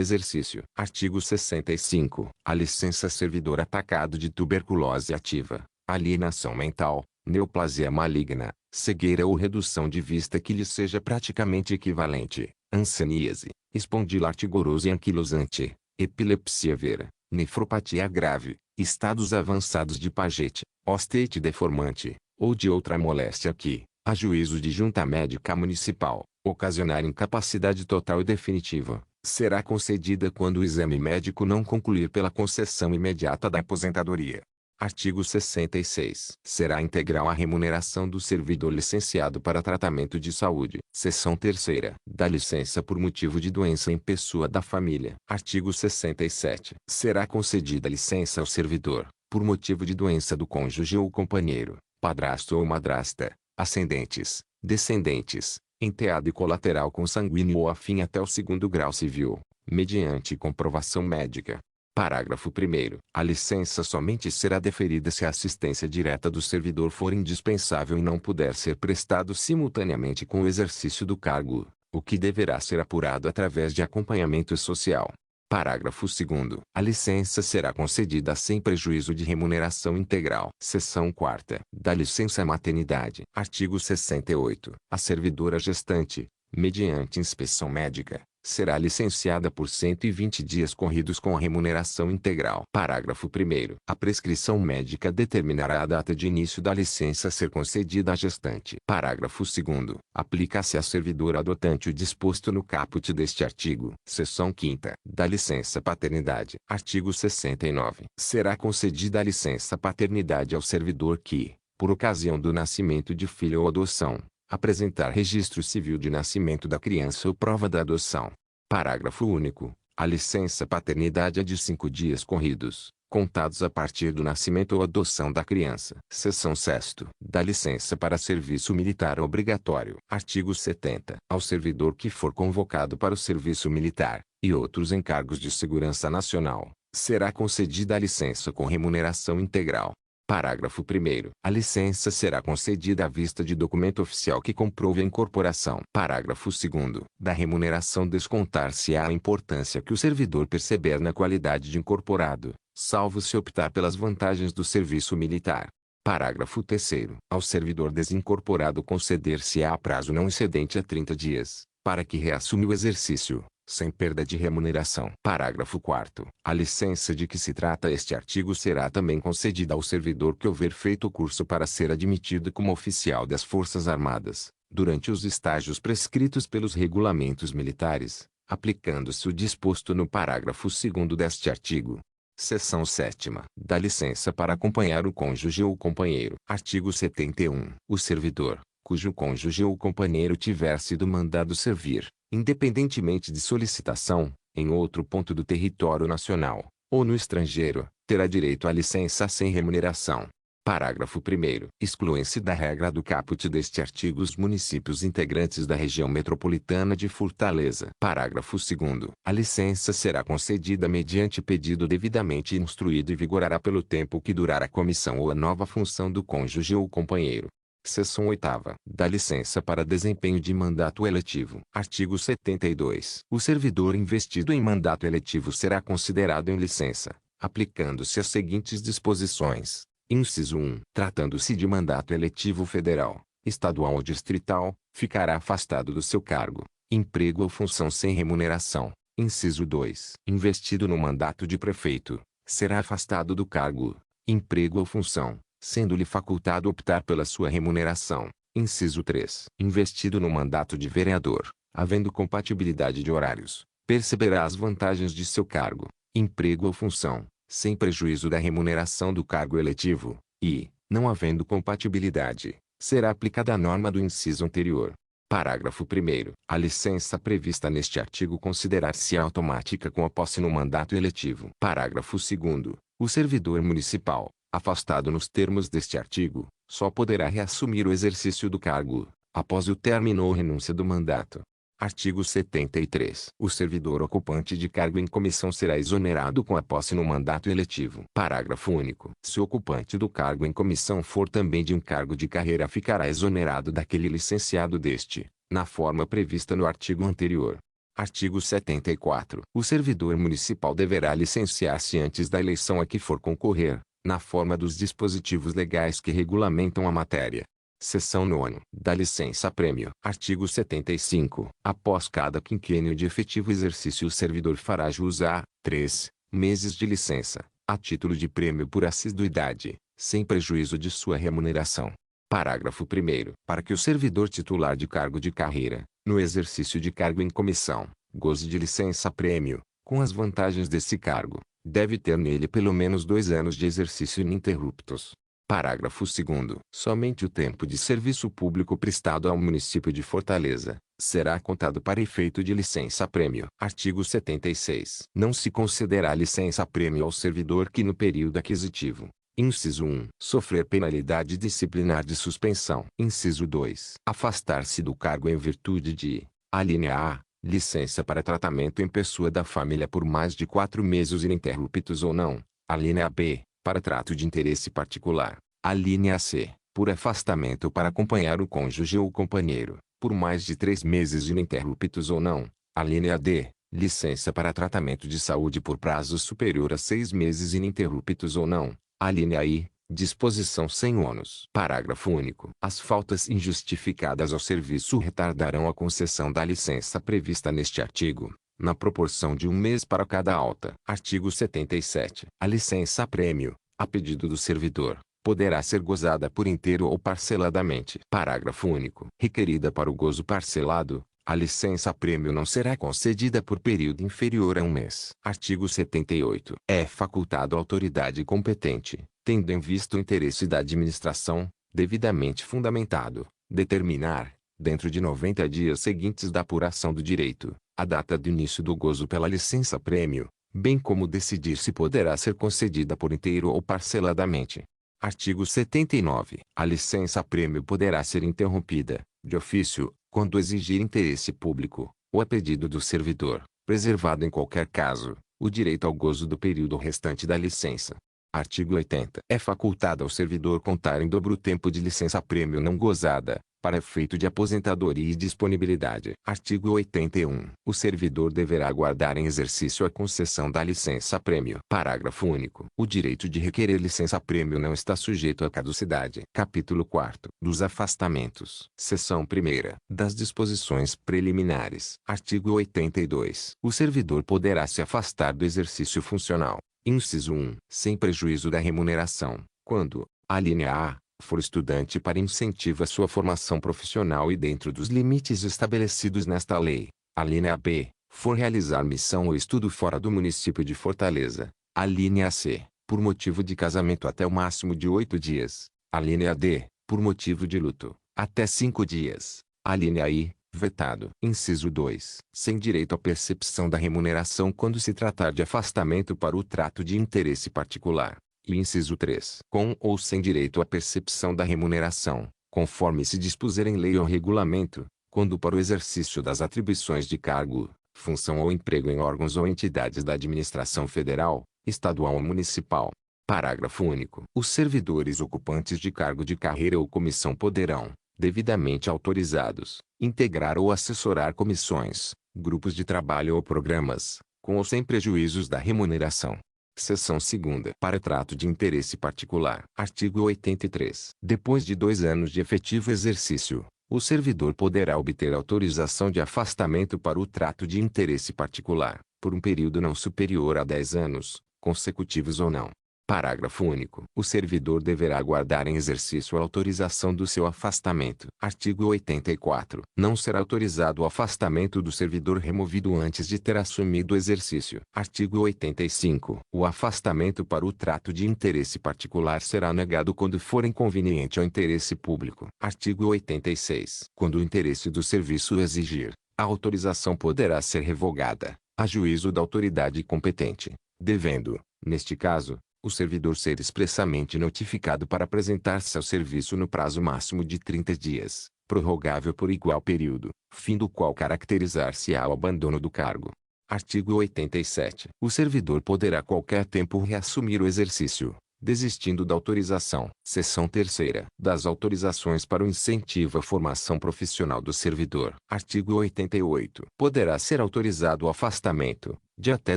exercício. Artigo 65. A licença servidor atacado de tuberculose ativa, alienação mental, neoplasia maligna, cegueira ou redução de vista que lhe seja praticamente equivalente, hanseníase, espondilite gorosa e anquilosante, epilepsia vera, nefropatia grave, estados avançados de Paget, ostite deformante, ou de outra moléstia que, a juízo de junta médica municipal, ocasionar incapacidade total e definitiva, será concedida quando o exame médico não concluir pela concessão imediata da aposentadoria. Artigo 66. Será integral a remuneração do servidor licenciado para tratamento de saúde. Seção 3ª. Da licença por motivo de doença em pessoa da família. Artigo 67. Será concedida licença ao servidor, por motivo de doença do cônjuge ou companheiro, padrasto ou madrasta, ascendentes, descendentes, enteado e colateral consanguíneo ou afim até o 2º grau civil, mediante comprovação médica. Parágrafo 1º. A licença somente será deferida se a assistência direta do servidor for indispensável e não puder ser prestado simultaneamente com o exercício do cargo, o que deverá ser apurado através de acompanhamento social. Parágrafo 2º. A licença será concedida sem prejuízo de remuneração integral. Seção 4ª. Da licença maternidade. Artigo 68. A servidora gestante, mediante inspeção médica, será licenciada por 120 dias corridos com a remuneração integral. Parágrafo 1º. A prescrição médica determinará a data de início da licença a ser concedida à gestante. Parágrafo 2º. Aplica-se à servidora adotante o disposto no caput deste artigo. Seção 5ª. Da licença paternidade. Artigo 69. Será concedida a licença paternidade ao servidor que, por ocasião do nascimento de filho ou adoção, apresentar registro civil de nascimento da criança ou prova da adoção. Parágrafo único. A licença paternidade é de 5 dias corridos, contados a partir do nascimento ou adoção da criança. Seção 6ª. Da licença para serviço militar obrigatório. Artigo 70. Ao servidor que for convocado para o serviço militar, e outros encargos de segurança nacional, será concedida a licença com remuneração integral. Parágrafo 1º. A licença será concedida à vista de documento oficial que comprove a incorporação. Parágrafo 2º. Da remuneração descontar-se-á a importância que o servidor perceber na qualidade de incorporado, salvo se optar pelas vantagens do serviço militar. Parágrafo 3º. Ao servidor desincorporado conceder-se-á prazo não excedente a 30 dias, para que reassuma o exercício, sem perda de remuneração. Parágrafo 4º. A licença de que se trata este artigo será também concedida ao servidor que houver feito o curso para ser admitido como oficial das Forças Armadas, durante os estágios prescritos pelos regulamentos militares, aplicando-se o disposto no parágrafo 2º deste artigo. Seção 7ª. Da licença para acompanhar o cônjuge ou companheiro. Artigo 71. O servidor, cujo cônjuge ou companheiro tiver sido mandado servir, independentemente de solicitação, em outro ponto do território nacional, ou no estrangeiro, terá direito à licença sem remuneração. Parágrafo 1º. Excluem-se da regra do caput deste artigo os municípios integrantes da região metropolitana de Fortaleza. Parágrafo 2º. A licença será concedida mediante pedido devidamente instruído e vigorará pelo tempo que durar a comissão ou a nova função do cônjuge ou companheiro. Seção 8ª. Da licença para desempenho de mandato eletivo. Artigo 72. O servidor investido em mandato eletivo será considerado em licença, aplicando-se as seguintes disposições. Inciso 1. Tratando-se de mandato eletivo federal, estadual ou distrital, ficará afastado do seu cargo, emprego ou função sem remuneração. Inciso 2. Investido no mandato de prefeito, será afastado do cargo, emprego ou função, sendo-lhe facultado optar pela sua remuneração. Inciso 3. Investido no mandato de vereador, havendo compatibilidade de horários, perceberá as vantagens de seu cargo, emprego ou função, sem prejuízo da remuneração do cargo eletivo, e, não havendo compatibilidade, será aplicada a norma do inciso anterior. Parágrafo 1º. A licença prevista neste artigo considerar-se automática com a posse no mandato eletivo. Parágrafo 2º. O servidor municipal, afastado nos termos deste artigo, só poderá reassumir o exercício do cargo, após o término ou renúncia do mandato. Artigo 73. O servidor ocupante de cargo em comissão será exonerado com a posse no mandato eletivo. Parágrafo único. Se o ocupante do cargo em comissão for também de um cargo de carreira, ficará exonerado daquele licenciado deste, na forma prevista no artigo anterior. Artigo 74. O servidor municipal deverá licenciar-se antes da eleição a que for concorrer, na forma dos dispositivos legais que regulamentam a matéria. Seção 9. Da licença-prêmio. Artigo 75. Após cada quinquênio de efetivo exercício, o servidor fará jus a 3 meses de licença, a título de prêmio por assiduidade, sem prejuízo de sua remuneração. Parágrafo 1º. Para que o servidor titular de cargo de carreira, no exercício de cargo em comissão, goze de licença-prêmio, com as vantagens desse cargo, deve ter nele pelo menos 2 anos de exercício ininterruptos. Parágrafo 2º. Somente o tempo de serviço público prestado ao município de Fortaleza será contado para efeito de licença-prêmio. Artigo 76. Não se concederá licença-prêmio ao servidor que no período aquisitivo, inciso 1, sofrer penalidade disciplinar de suspensão. Inciso 2. Afastar-se do cargo em virtude de: alínea A, licença para tratamento em pessoa da família por mais de 4 meses ininterruptos ou não. Alínea B, para trato de interesse particular. Alínea C, por afastamento para acompanhar o cônjuge ou companheiro, por mais de 3 meses ininterruptos ou não. Alínea D, licença para tratamento de saúde por prazo superior a 6 meses ininterruptos ou não. Alínea I, disposição sem ônus. Parágrafo único. As faltas injustificadas ao serviço retardarão a concessão da licença prevista neste artigo, na proporção de 1 mês para cada alta. Artigo 77. A licença-prêmio, a pedido do servidor, poderá ser gozada por inteiro ou parceladamente. Parágrafo único. Requerida para o gozo parcelado, a licença-prêmio não será concedida por período inferior a 1 mês. Artigo 78. É facultado à autoridade competente, tendo em vista o interesse da administração, devidamente fundamentado, determinar, dentro de 90 dias seguintes da apuração do direito, a data de início do gozo pela licença-prêmio, bem como decidir se poderá ser concedida por inteiro ou parceladamente. Artigo 79. A licença-prêmio poderá ser interrompida, de ofício, quando exigir interesse público, ou a pedido do servidor, preservado em qualquer caso, o direito ao gozo do período restante da licença. Artigo 80. É facultado ao servidor contar em dobro o tempo de licença-prêmio não gozada, para efeito de aposentadoria e disponibilidade. Artigo 81. O servidor deverá aguardar em exercício a concessão da licença-prêmio. Parágrafo único. O direito de requerer licença-prêmio não está sujeito à caducidade. Capítulo 4. Dos afastamentos. Seção 1ª. Das disposições preliminares. Artigo 82. O servidor poderá se afastar do exercício funcional. Inciso 1. Sem prejuízo da remuneração, quando: alínea A, for estudante para incentivo à sua formação profissional e dentro dos limites estabelecidos nesta lei. Alínea B, for realizar missão ou estudo fora do município de Fortaleza. Alínea C, por motivo de casamento até o máximo de 8 dias. Alínea D, por motivo de luto, até 5 dias. Alínea I, vetado. Inciso 2. Sem direito à percepção da remuneração quando se tratar de afastamento para o trato de interesse particular. E inciso 3. Com ou sem direito à percepção da remuneração, conforme se dispuser em lei ou regulamento, quando para o exercício das atribuições de cargo, função ou emprego em órgãos ou entidades da administração federal, estadual ou municipal. Parágrafo único. Os servidores ocupantes de cargo de carreira ou comissão poderão, devidamente autorizados, integrar ou assessorar comissões, grupos de trabalho ou programas, com ou sem prejuízos da remuneração. Seção 2ª. Para trato de interesse particular. Artigo 83. Depois de 2 anos de efetivo exercício, o servidor poderá obter autorização de afastamento para o trato de interesse particular, por um período não superior a 10 anos, consecutivos ou não. Parágrafo único. O servidor deverá aguardar em exercício a autorização do seu afastamento. Artigo 84. Não será autorizado o afastamento do servidor removido antes de ter assumido o exercício. Artigo 85. O afastamento para o trato de interesse particular será negado quando for inconveniente ao interesse público. Artigo 86. Quando o interesse do serviço o exigir, a autorização poderá ser revogada, a juízo da autoridade competente, devendo, neste caso, o servidor ser expressamente notificado para apresentar-se ao serviço no prazo máximo de 30 dias, prorrogável por igual período, fim do qual caracterizar-se-á o abandono do cargo. Artigo 87. O servidor poderá a qualquer tempo reassumir o exercício, desistindo da autorização. Seção 3ª. Das autorizações para o incentivo à formação profissional do servidor. Artigo 88. Poderá ser autorizado o afastamento, de até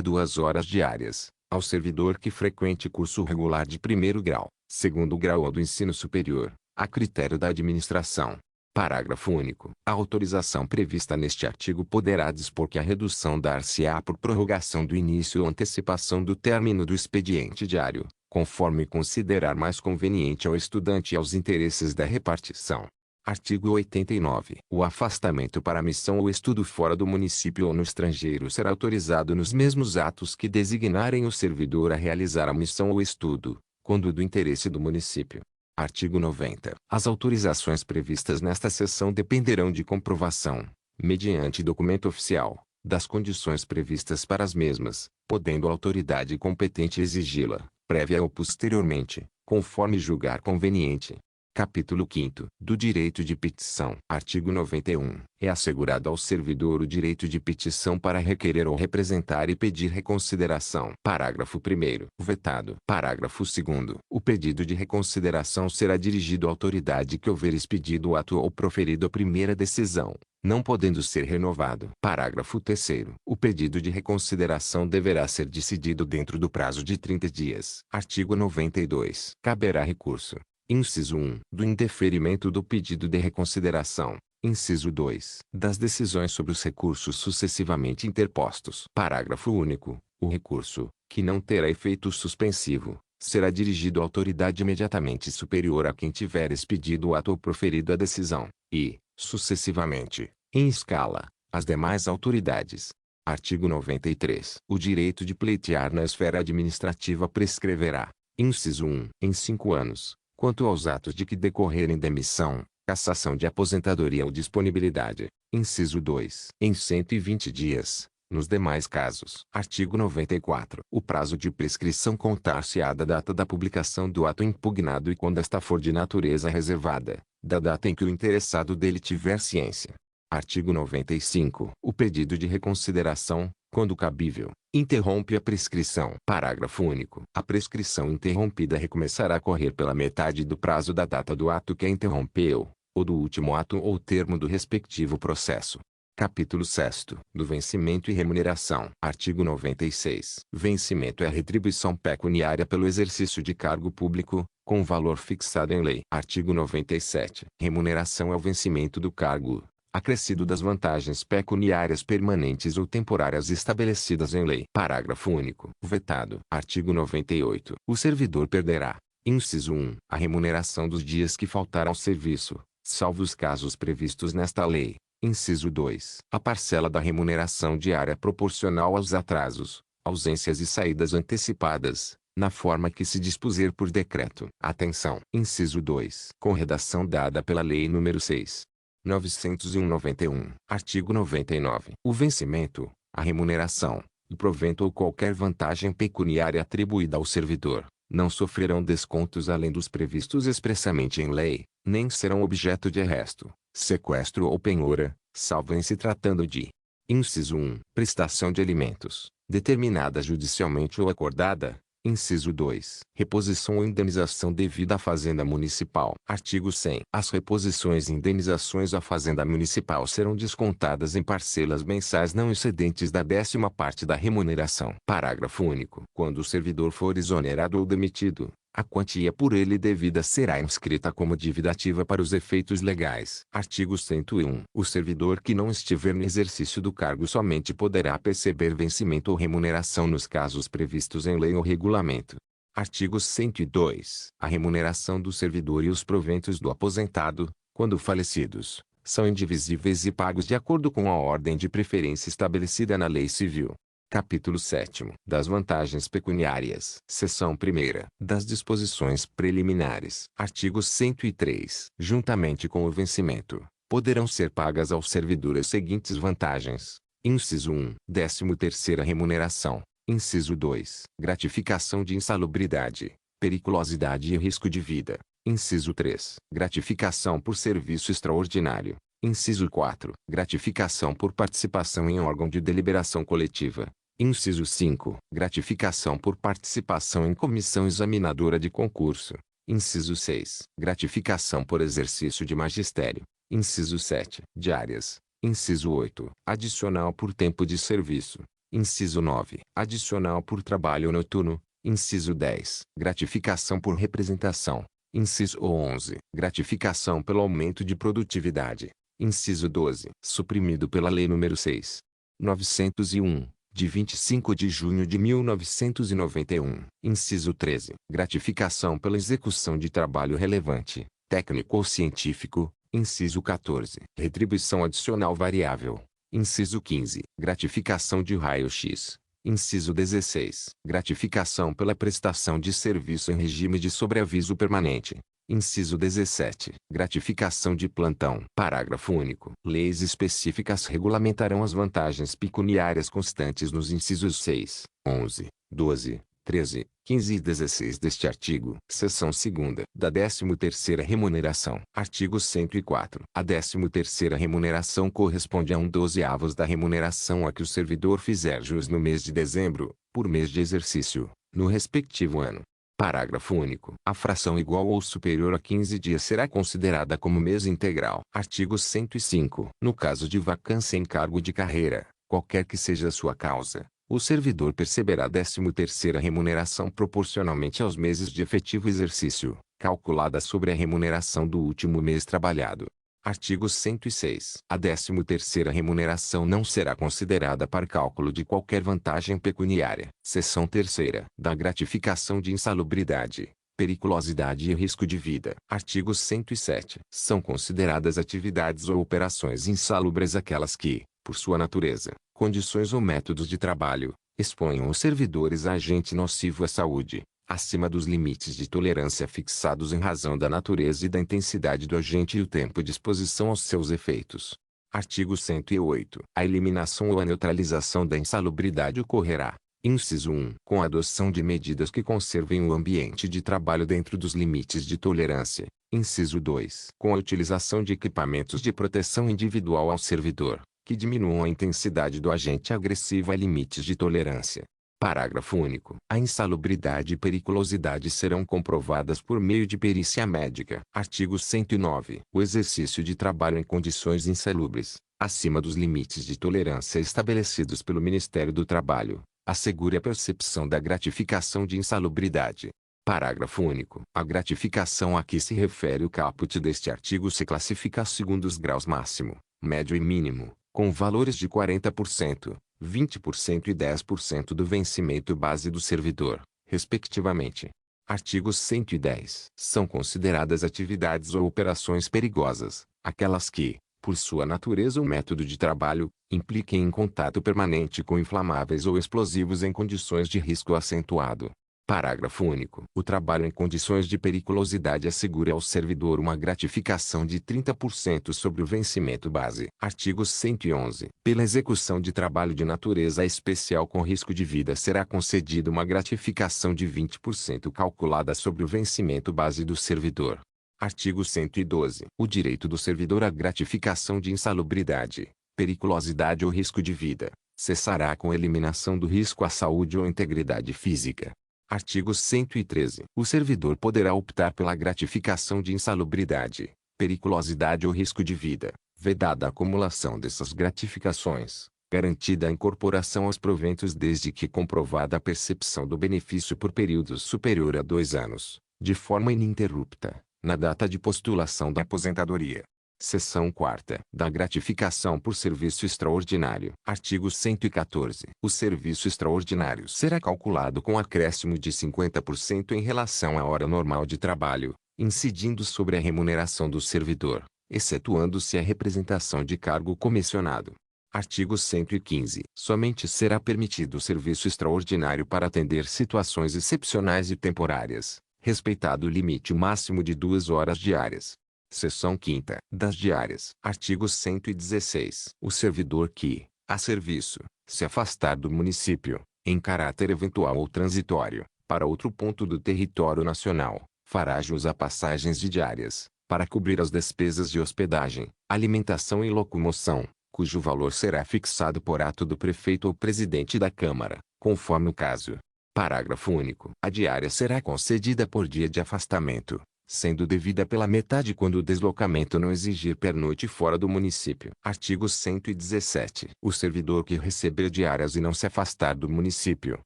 2 horas diárias, ao servidor que frequente curso regular de 1º grau, 2º grau ou do ensino superior, a critério da administração. Parágrafo único. A autorização prevista neste artigo poderá dispor que a redução dar-se-á por prorrogação do início ou antecipação do término do expediente diário, conforme considerar mais conveniente ao estudante e aos interesses da repartição. Artigo 89. O afastamento para missão ou estudo fora do município ou no estrangeiro será autorizado nos mesmos atos que designarem o servidor a realizar a missão ou estudo, quando do interesse do município. Artigo 90. As autorizações previstas nesta seção dependerão de comprovação, mediante documento oficial, das condições previstas para as mesmas, podendo a autoridade competente exigi-la, prévia ou posteriormente, conforme julgar conveniente. Capítulo 5º. Do direito de petição. Artigo 91. É assegurado ao servidor o direito de petição para requerer ou representar e pedir reconsideração. Parágrafo 1º. Vetado. Parágrafo 2º. O pedido de reconsideração será dirigido à autoridade que houver expedido o ato ou proferido a primeira decisão, não podendo ser renovado. Parágrafo 3º. O pedido de reconsideração deverá ser decidido dentro do prazo de 30 dias. Artigo 92. Caberá recurso. Inciso 1. Do indeferimento do pedido de reconsideração. Inciso 2. Das decisões sobre os recursos sucessivamente interpostos. Parágrafo único. O recurso, que não terá efeito suspensivo, será dirigido à autoridade imediatamente superior a quem tiver expedido o ato ou proferido a decisão, e, sucessivamente, em escala, às demais autoridades. Artigo 93. O direito de pleitear na esfera administrativa prescreverá. Inciso 1. Em 5 anos. Quanto aos atos de que decorrerem demissão, cassação de aposentadoria ou disponibilidade. Inciso 2. Em 120 dias. Nos demais casos. Artigo 94. O prazo de prescrição contar-se-á da data da publicação do ato impugnado e quando esta for de natureza reservada, da data em que o interessado dele tiver ciência. Artigo 95. O pedido de reconsideração, quando cabível, interrompe a prescrição. Parágrafo único. A prescrição interrompida recomeçará a correr pela metade do prazo da data do ato que a interrompeu, ou do último ato ou termo do respectivo processo. Capítulo 6º. Do vencimento e remuneração. Artigo 96. Vencimento é a retribuição pecuniária pelo exercício de cargo público, com valor fixado em lei. Artigo 97. Remuneração é o vencimento do cargo, acrescido das vantagens pecuniárias permanentes ou temporárias estabelecidas em lei. Parágrafo único. Vetado. Artigo 98. O servidor perderá. Inciso 1. A remuneração dos dias que faltar ao serviço, salvo os casos previstos nesta lei. Inciso 2. A parcela da remuneração diária proporcional aos atrasos, ausências e saídas antecipadas, na forma que se dispuser por decreto. Atenção. Inciso 2. Com redação dada pela Lei nº 6.901/91. Artigo 99. O vencimento, a remuneração, o provento ou qualquer vantagem pecuniária atribuída ao servidor, não sofrerão descontos além dos previstos expressamente em lei, nem serão objeto de arresto, sequestro ou penhora, salvo em se tratando de: inciso 1. Prestação de alimentos, determinada judicialmente ou acordada. Inciso 2. Reposição ou indenização devida à Fazenda Municipal. Artigo 100. As reposições e indenizações à Fazenda Municipal serão descontadas em parcelas mensais não excedentes da 10ª parte da remuneração. Parágrafo único. Quando o servidor for exonerado ou demitido, a quantia por ele devida será inscrita como dívida ativa para os efeitos legais. Artigo 101. O servidor que não estiver no exercício do cargo somente poderá perceber vencimento ou remuneração nos casos previstos em lei ou regulamento. Artigo 102. A remuneração do servidor e os proventos do aposentado, quando falecidos, são indivisíveis e pagos de acordo com a ordem de preferência estabelecida na Lei Civil. Capítulo 7º. Das vantagens pecuniárias. Seção 1ª. Das disposições preliminares. Artigo 103. Juntamente com o vencimento, poderão ser pagas ao servidor as seguintes vantagens. Inciso 1. 13ª remuneração. Inciso 2. Gratificação de insalubridade, periculosidade e risco de vida. Inciso 3. Gratificação por serviço extraordinário. Inciso 4. Gratificação por participação em órgão de deliberação coletiva. Inciso 5. Gratificação por participação em comissão examinadora de concurso. Inciso 6. Gratificação por exercício de magistério. Inciso 7. Diárias. Inciso 8. Adicional por tempo de serviço. Inciso 9. Adicional por trabalho noturno. Inciso 10. Gratificação por representação. Inciso 11. Gratificação pelo aumento de produtividade. Inciso 12. Suprimido pela Lei nº 6.901, de 25 de junho de 1991. Inciso 13. Gratificação pela execução de trabalho relevante, técnico ou científico. Inciso 14. Retribuição adicional variável. Inciso 15. Gratificação de raio-x. Inciso 16. Gratificação pela prestação de serviço em regime de sobreaviso permanente. Inciso 17. Gratificação de plantão. Parágrafo único. Leis específicas regulamentarão as vantagens pecuniárias constantes nos incisos 6, 11, 12, 13, 15 e 16 deste artigo. Seção 2ª. Da 13ª remuneração. Artigo 104. A 13ª remuneração corresponde a 1/12 da remuneração a que o servidor fizer jus no mês de dezembro, por mês de exercício, no respectivo ano. Parágrafo único. A fração igual ou superior a 15 dias será considerada como mês integral. Artigo 105. No caso de vacância em cargo de carreira, qualquer que seja a sua causa, o servidor perceberá a 13ª remuneração proporcionalmente aos meses de efetivo exercício, calculada sobre a remuneração do último mês trabalhado. Artigo 106. A 13ª remuneração não será considerada para cálculo de qualquer vantagem pecuniária. Seção 3ª. Da gratificação de insalubridade, periculosidade e risco de vida. Artigo 107. São consideradas atividades ou operações insalubres aquelas que, por sua natureza, condições ou métodos de trabalho, exponham os servidores a agente nocivo à saúde, acima dos limites de tolerância fixados em razão da natureza e da intensidade do agente e o tempo de exposição aos seus efeitos. Artigo 108. A eliminação ou a neutralização da insalubridade ocorrerá, inciso 1, com a adoção de medidas que conservem o ambiente de trabalho dentro dos limites de tolerância. Inciso 2, com a utilização de equipamentos de proteção individual ao servidor, que diminuam a intensidade do agente agressivo a limites de tolerância. Parágrafo único. A insalubridade e periculosidade serão comprovadas por meio de perícia médica. Artigo 109. O exercício de trabalho em condições insalubres, acima dos limites de tolerância estabelecidos pelo Ministério do Trabalho, assegure a percepção da gratificação de insalubridade. Parágrafo único. A gratificação a que se refere o caput deste artigo se classifica segundo os graus máximo, médio e mínimo, com valores de 40%, 20% e 10% do vencimento base do servidor, respectivamente. Artigo 110. São consideradas atividades ou operações perigosas, aquelas que, por sua natureza ou método de trabalho, impliquem em contato permanente com inflamáveis ou explosivos em condições de risco acentuado. Parágrafo único. O trabalho em condições de periculosidade assegura ao servidor uma gratificação de 30% sobre o vencimento base. Artigo 111. Pela execução de trabalho de natureza especial com risco de vida será concedida uma gratificação de 20% calculada sobre o vencimento base do servidor. Artigo 112. O direito do servidor à gratificação de insalubridade, periculosidade ou risco de vida cessará com a eliminação do risco à saúde ou integridade física. Artigo 113. O servidor poderá optar pela gratificação de insalubridade, periculosidade ou risco de vida, vedada a acumulação dessas gratificações, garantida a incorporação aos proventos desde que comprovada a percepção do benefício por período superior a 2 anos, de forma ininterrupta, na data de postulação da aposentadoria. Seção 4ª. Da gratificação por serviço extraordinário. Artigo 114. O serviço extraordinário será calculado com acréscimo de 50% em relação à hora normal de trabalho, incidindo sobre a remuneração do servidor, excetuando-se a representação de cargo comissionado. Artigo 115. Somente será permitido o serviço extraordinário para atender situações excepcionais e temporárias, respeitado o limite máximo de 2 horas diárias. Seção 5ª. Das diárias. Artigo 116. O servidor que, a serviço, se afastar do município, em caráter eventual ou transitório, para outro ponto do território nacional, Fará jus a passagens de diárias, para cobrir as despesas de hospedagem, alimentação e locomoção, cujo valor será fixado por ato do prefeito ou presidente da Câmara, conforme o caso. Parágrafo único. A diária será concedida por dia de afastamento, sendo devida pela metade quando o deslocamento não exigir pernoite fora do município. Artigo 117. O servidor que receber diárias e não se afastar do município,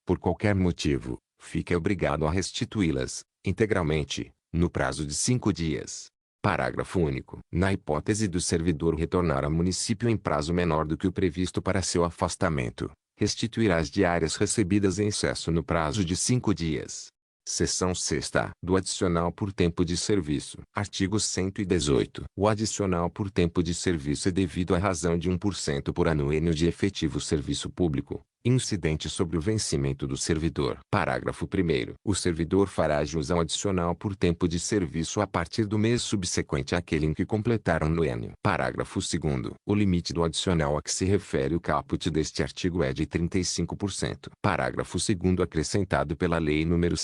por qualquer motivo, fica obrigado a restituí-las, integralmente, no prazo de 5 dias. Parágrafo único. Na hipótese do servidor retornar ao município em prazo menor do que o previsto para seu afastamento, restituirá as diárias recebidas em excesso no prazo de 5 dias. Seção 6ª. Do adicional por tempo de serviço. Artigo 118. O adicional por tempo de serviço é devido à razão de 1% por anuênio de efetivo serviço público, incidente sobre o vencimento do servidor. Parágrafo 1º. O servidor fará jus ao adicional por tempo de serviço a partir do mês subsequente àquele em que completar o anuênio. Parágrafo 2º. O limite do adicional a que se refere o caput deste artigo é de 35%. Parágrafo 2º acrescentado pela Lei nº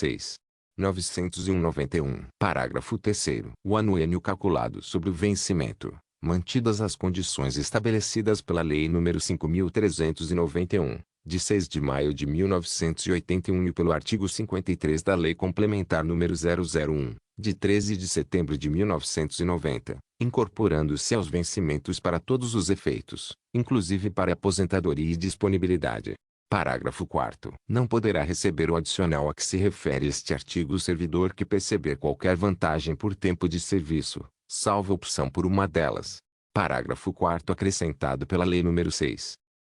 6.901/91. Parágrafo 3º. O anuênio calculado sobre o vencimento, mantidas as condições estabelecidas pela Lei nº 5.391, de 6 de maio de 1981 e pelo artigo 53 da Lei Complementar nº 001, de 13 de setembro de 1990, incorporando-se aos vencimentos para todos os efeitos, inclusive para aposentadoria e disponibilidade. Parágrafo 4º. Não poderá receber o adicional a que se refere este artigo o servidor que perceber qualquer vantagem por tempo de serviço, salvo opção por uma delas. Parágrafo 4º acrescentado pela Lei nº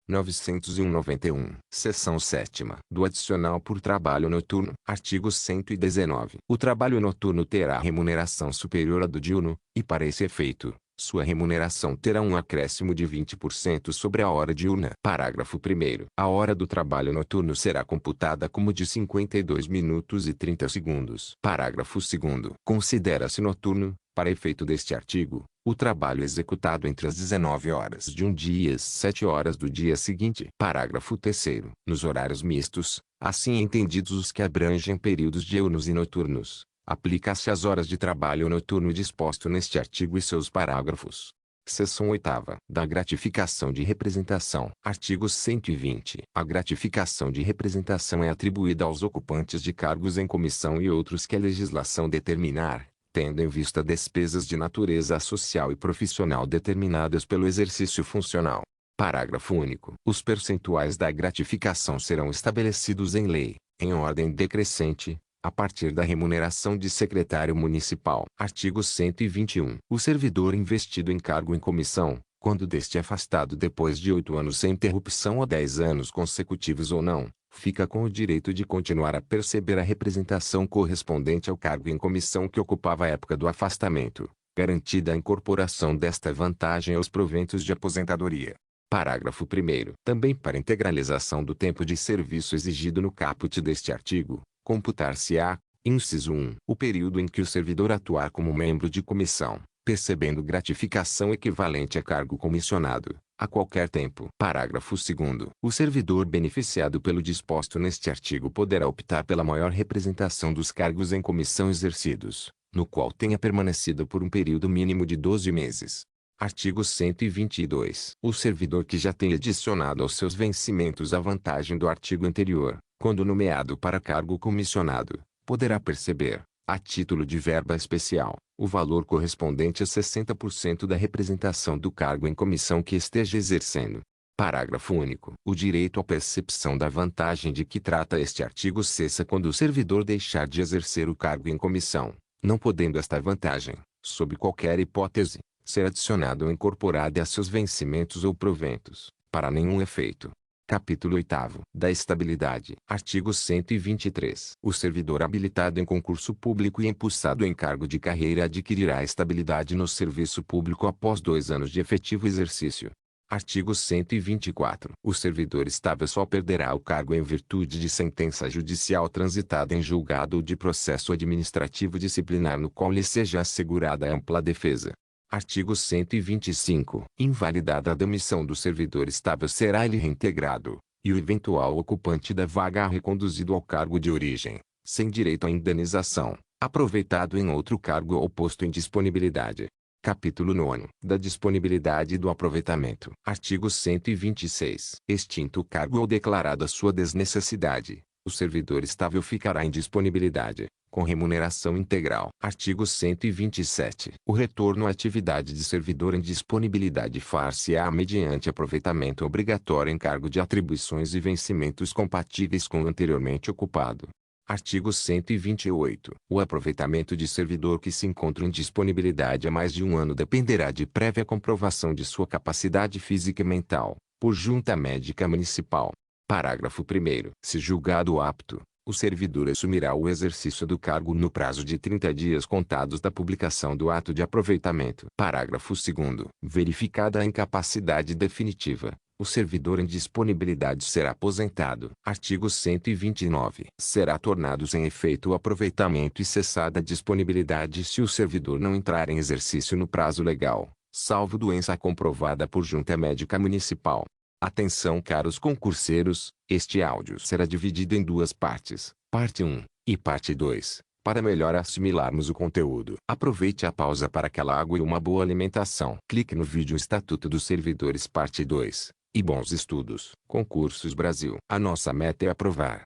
6.901/91. Seção 7ª. Do adicional por trabalho noturno. Artigo 119. O trabalho noturno terá remuneração superior à do diurno, e para esse efeito, sua remuneração terá um acréscimo de 20% sobre a hora diurna. Parágrafo 1º. A hora do trabalho noturno será computada como de 52 minutos e 30 segundos. Parágrafo 2º. Considera-se noturno, para efeito deste artigo, o trabalho executado entre as 19 horas de um dia e as 7 horas do dia seguinte. Parágrafo 3º. Nos horários mistos, assim entendidos os que abrangem períodos diurnos e noturnos, aplica-se às horas de trabalho noturno disposto neste artigo e seus parágrafos. Seção 8ª. Da gratificação de representação. Artigo 120. A gratificação de representação é atribuída aos ocupantes de cargos em comissão e outros que a legislação determinar, tendo em vista despesas de natureza social e profissional determinadas pelo exercício funcional. Parágrafo único. Os percentuais da gratificação serão estabelecidos em lei, em ordem decrescente, a partir da remuneração de secretário municipal. Artigo 121. O servidor investido em cargo em comissão, quando deste afastado depois de 8 anos sem interrupção ou 10 anos consecutivos ou não, fica com o direito de continuar a perceber a representação correspondente ao cargo em comissão que ocupava à época do afastamento, garantida a incorporação desta vantagem aos proventos de aposentadoria. Parágrafo 1º. Também para integralização do tempo de serviço exigido no caput deste artigo, computar-se-á, inciso 1, o período em que o servidor atuar como membro de comissão, percebendo gratificação equivalente a cargo comissionado, a qualquer tempo. Parágrafo 2º. O servidor beneficiado pelo disposto neste artigo poderá optar pela maior representação dos cargos em comissão exercidos, no qual tenha permanecido por um período mínimo de 12 meses. Artigo 122. O servidor que já tenha adicionado aos seus vencimentos a vantagem do artigo anterior, quando nomeado para cargo comissionado, poderá perceber, a título de verba especial, o valor correspondente a 60% da representação do cargo em comissão que esteja exercendo. Parágrafo único. O direito à percepção da vantagem de que trata este artigo cessa quando o servidor deixar de exercer o cargo em comissão, não podendo esta vantagem, sob qualquer hipótese, ser adicionada ou incorporada a seus vencimentos ou proventos, para nenhum efeito. Capítulo 8º. Da estabilidade. Artigo 123. O servidor habilitado em concurso público e empossado em cargo de carreira adquirirá estabilidade no serviço público após 2 anos de efetivo exercício. Artigo 124. O servidor estável só perderá o cargo em virtude de sentença judicial transitada em julgado ou de processo administrativo disciplinar no qual lhe seja assegurada ampla defesa. Artigo 125. Invalidada a demissão do servidor estável será-lhe reintegrado, e o eventual ocupante da vaga reconduzido ao cargo de origem, sem direito à indenização, Aproveitado em outro cargo ou posto em disponibilidade. Capítulo 9. Da disponibilidade e do aproveitamento. Artigo 126. Extinto o cargo ou declarada sua desnecessidade, o servidor estável ficará em disponibilidade, com remuneração integral. Artigo 127. O retorno à atividade de servidor em disponibilidade far-se-á mediante aproveitamento obrigatório em cargo de atribuições e vencimentos compatíveis com o anteriormente ocupado. Artigo 128. O aproveitamento de servidor que se encontra em disponibilidade há mais de um ano dependerá de prévia comprovação de sua capacidade física e mental, por junta médica municipal. Parágrafo 1º. Se julgado apto, o servidor assumirá o exercício do cargo no prazo de 30 dias contados da publicação do ato de aproveitamento. Parágrafo 2º. Verificada a incapacidade definitiva, o servidor em disponibilidade será aposentado. Artigo 129. Será tornado sem efeito o aproveitamento e cessada a disponibilidade se o servidor não entrar em exercício no prazo legal, salvo doença comprovada por junta médica municipal. Atenção, caros concurseiros, este áudio será dividido em duas partes, parte 1 e parte 2, para melhor assimilarmos o conteúdo. Aproveite a pausa para aquela água e uma boa alimentação. Clique no vídeo Estatuto dos Servidores parte 2. E bons estudos. Concursos Brasil. A nossa meta é aprovar.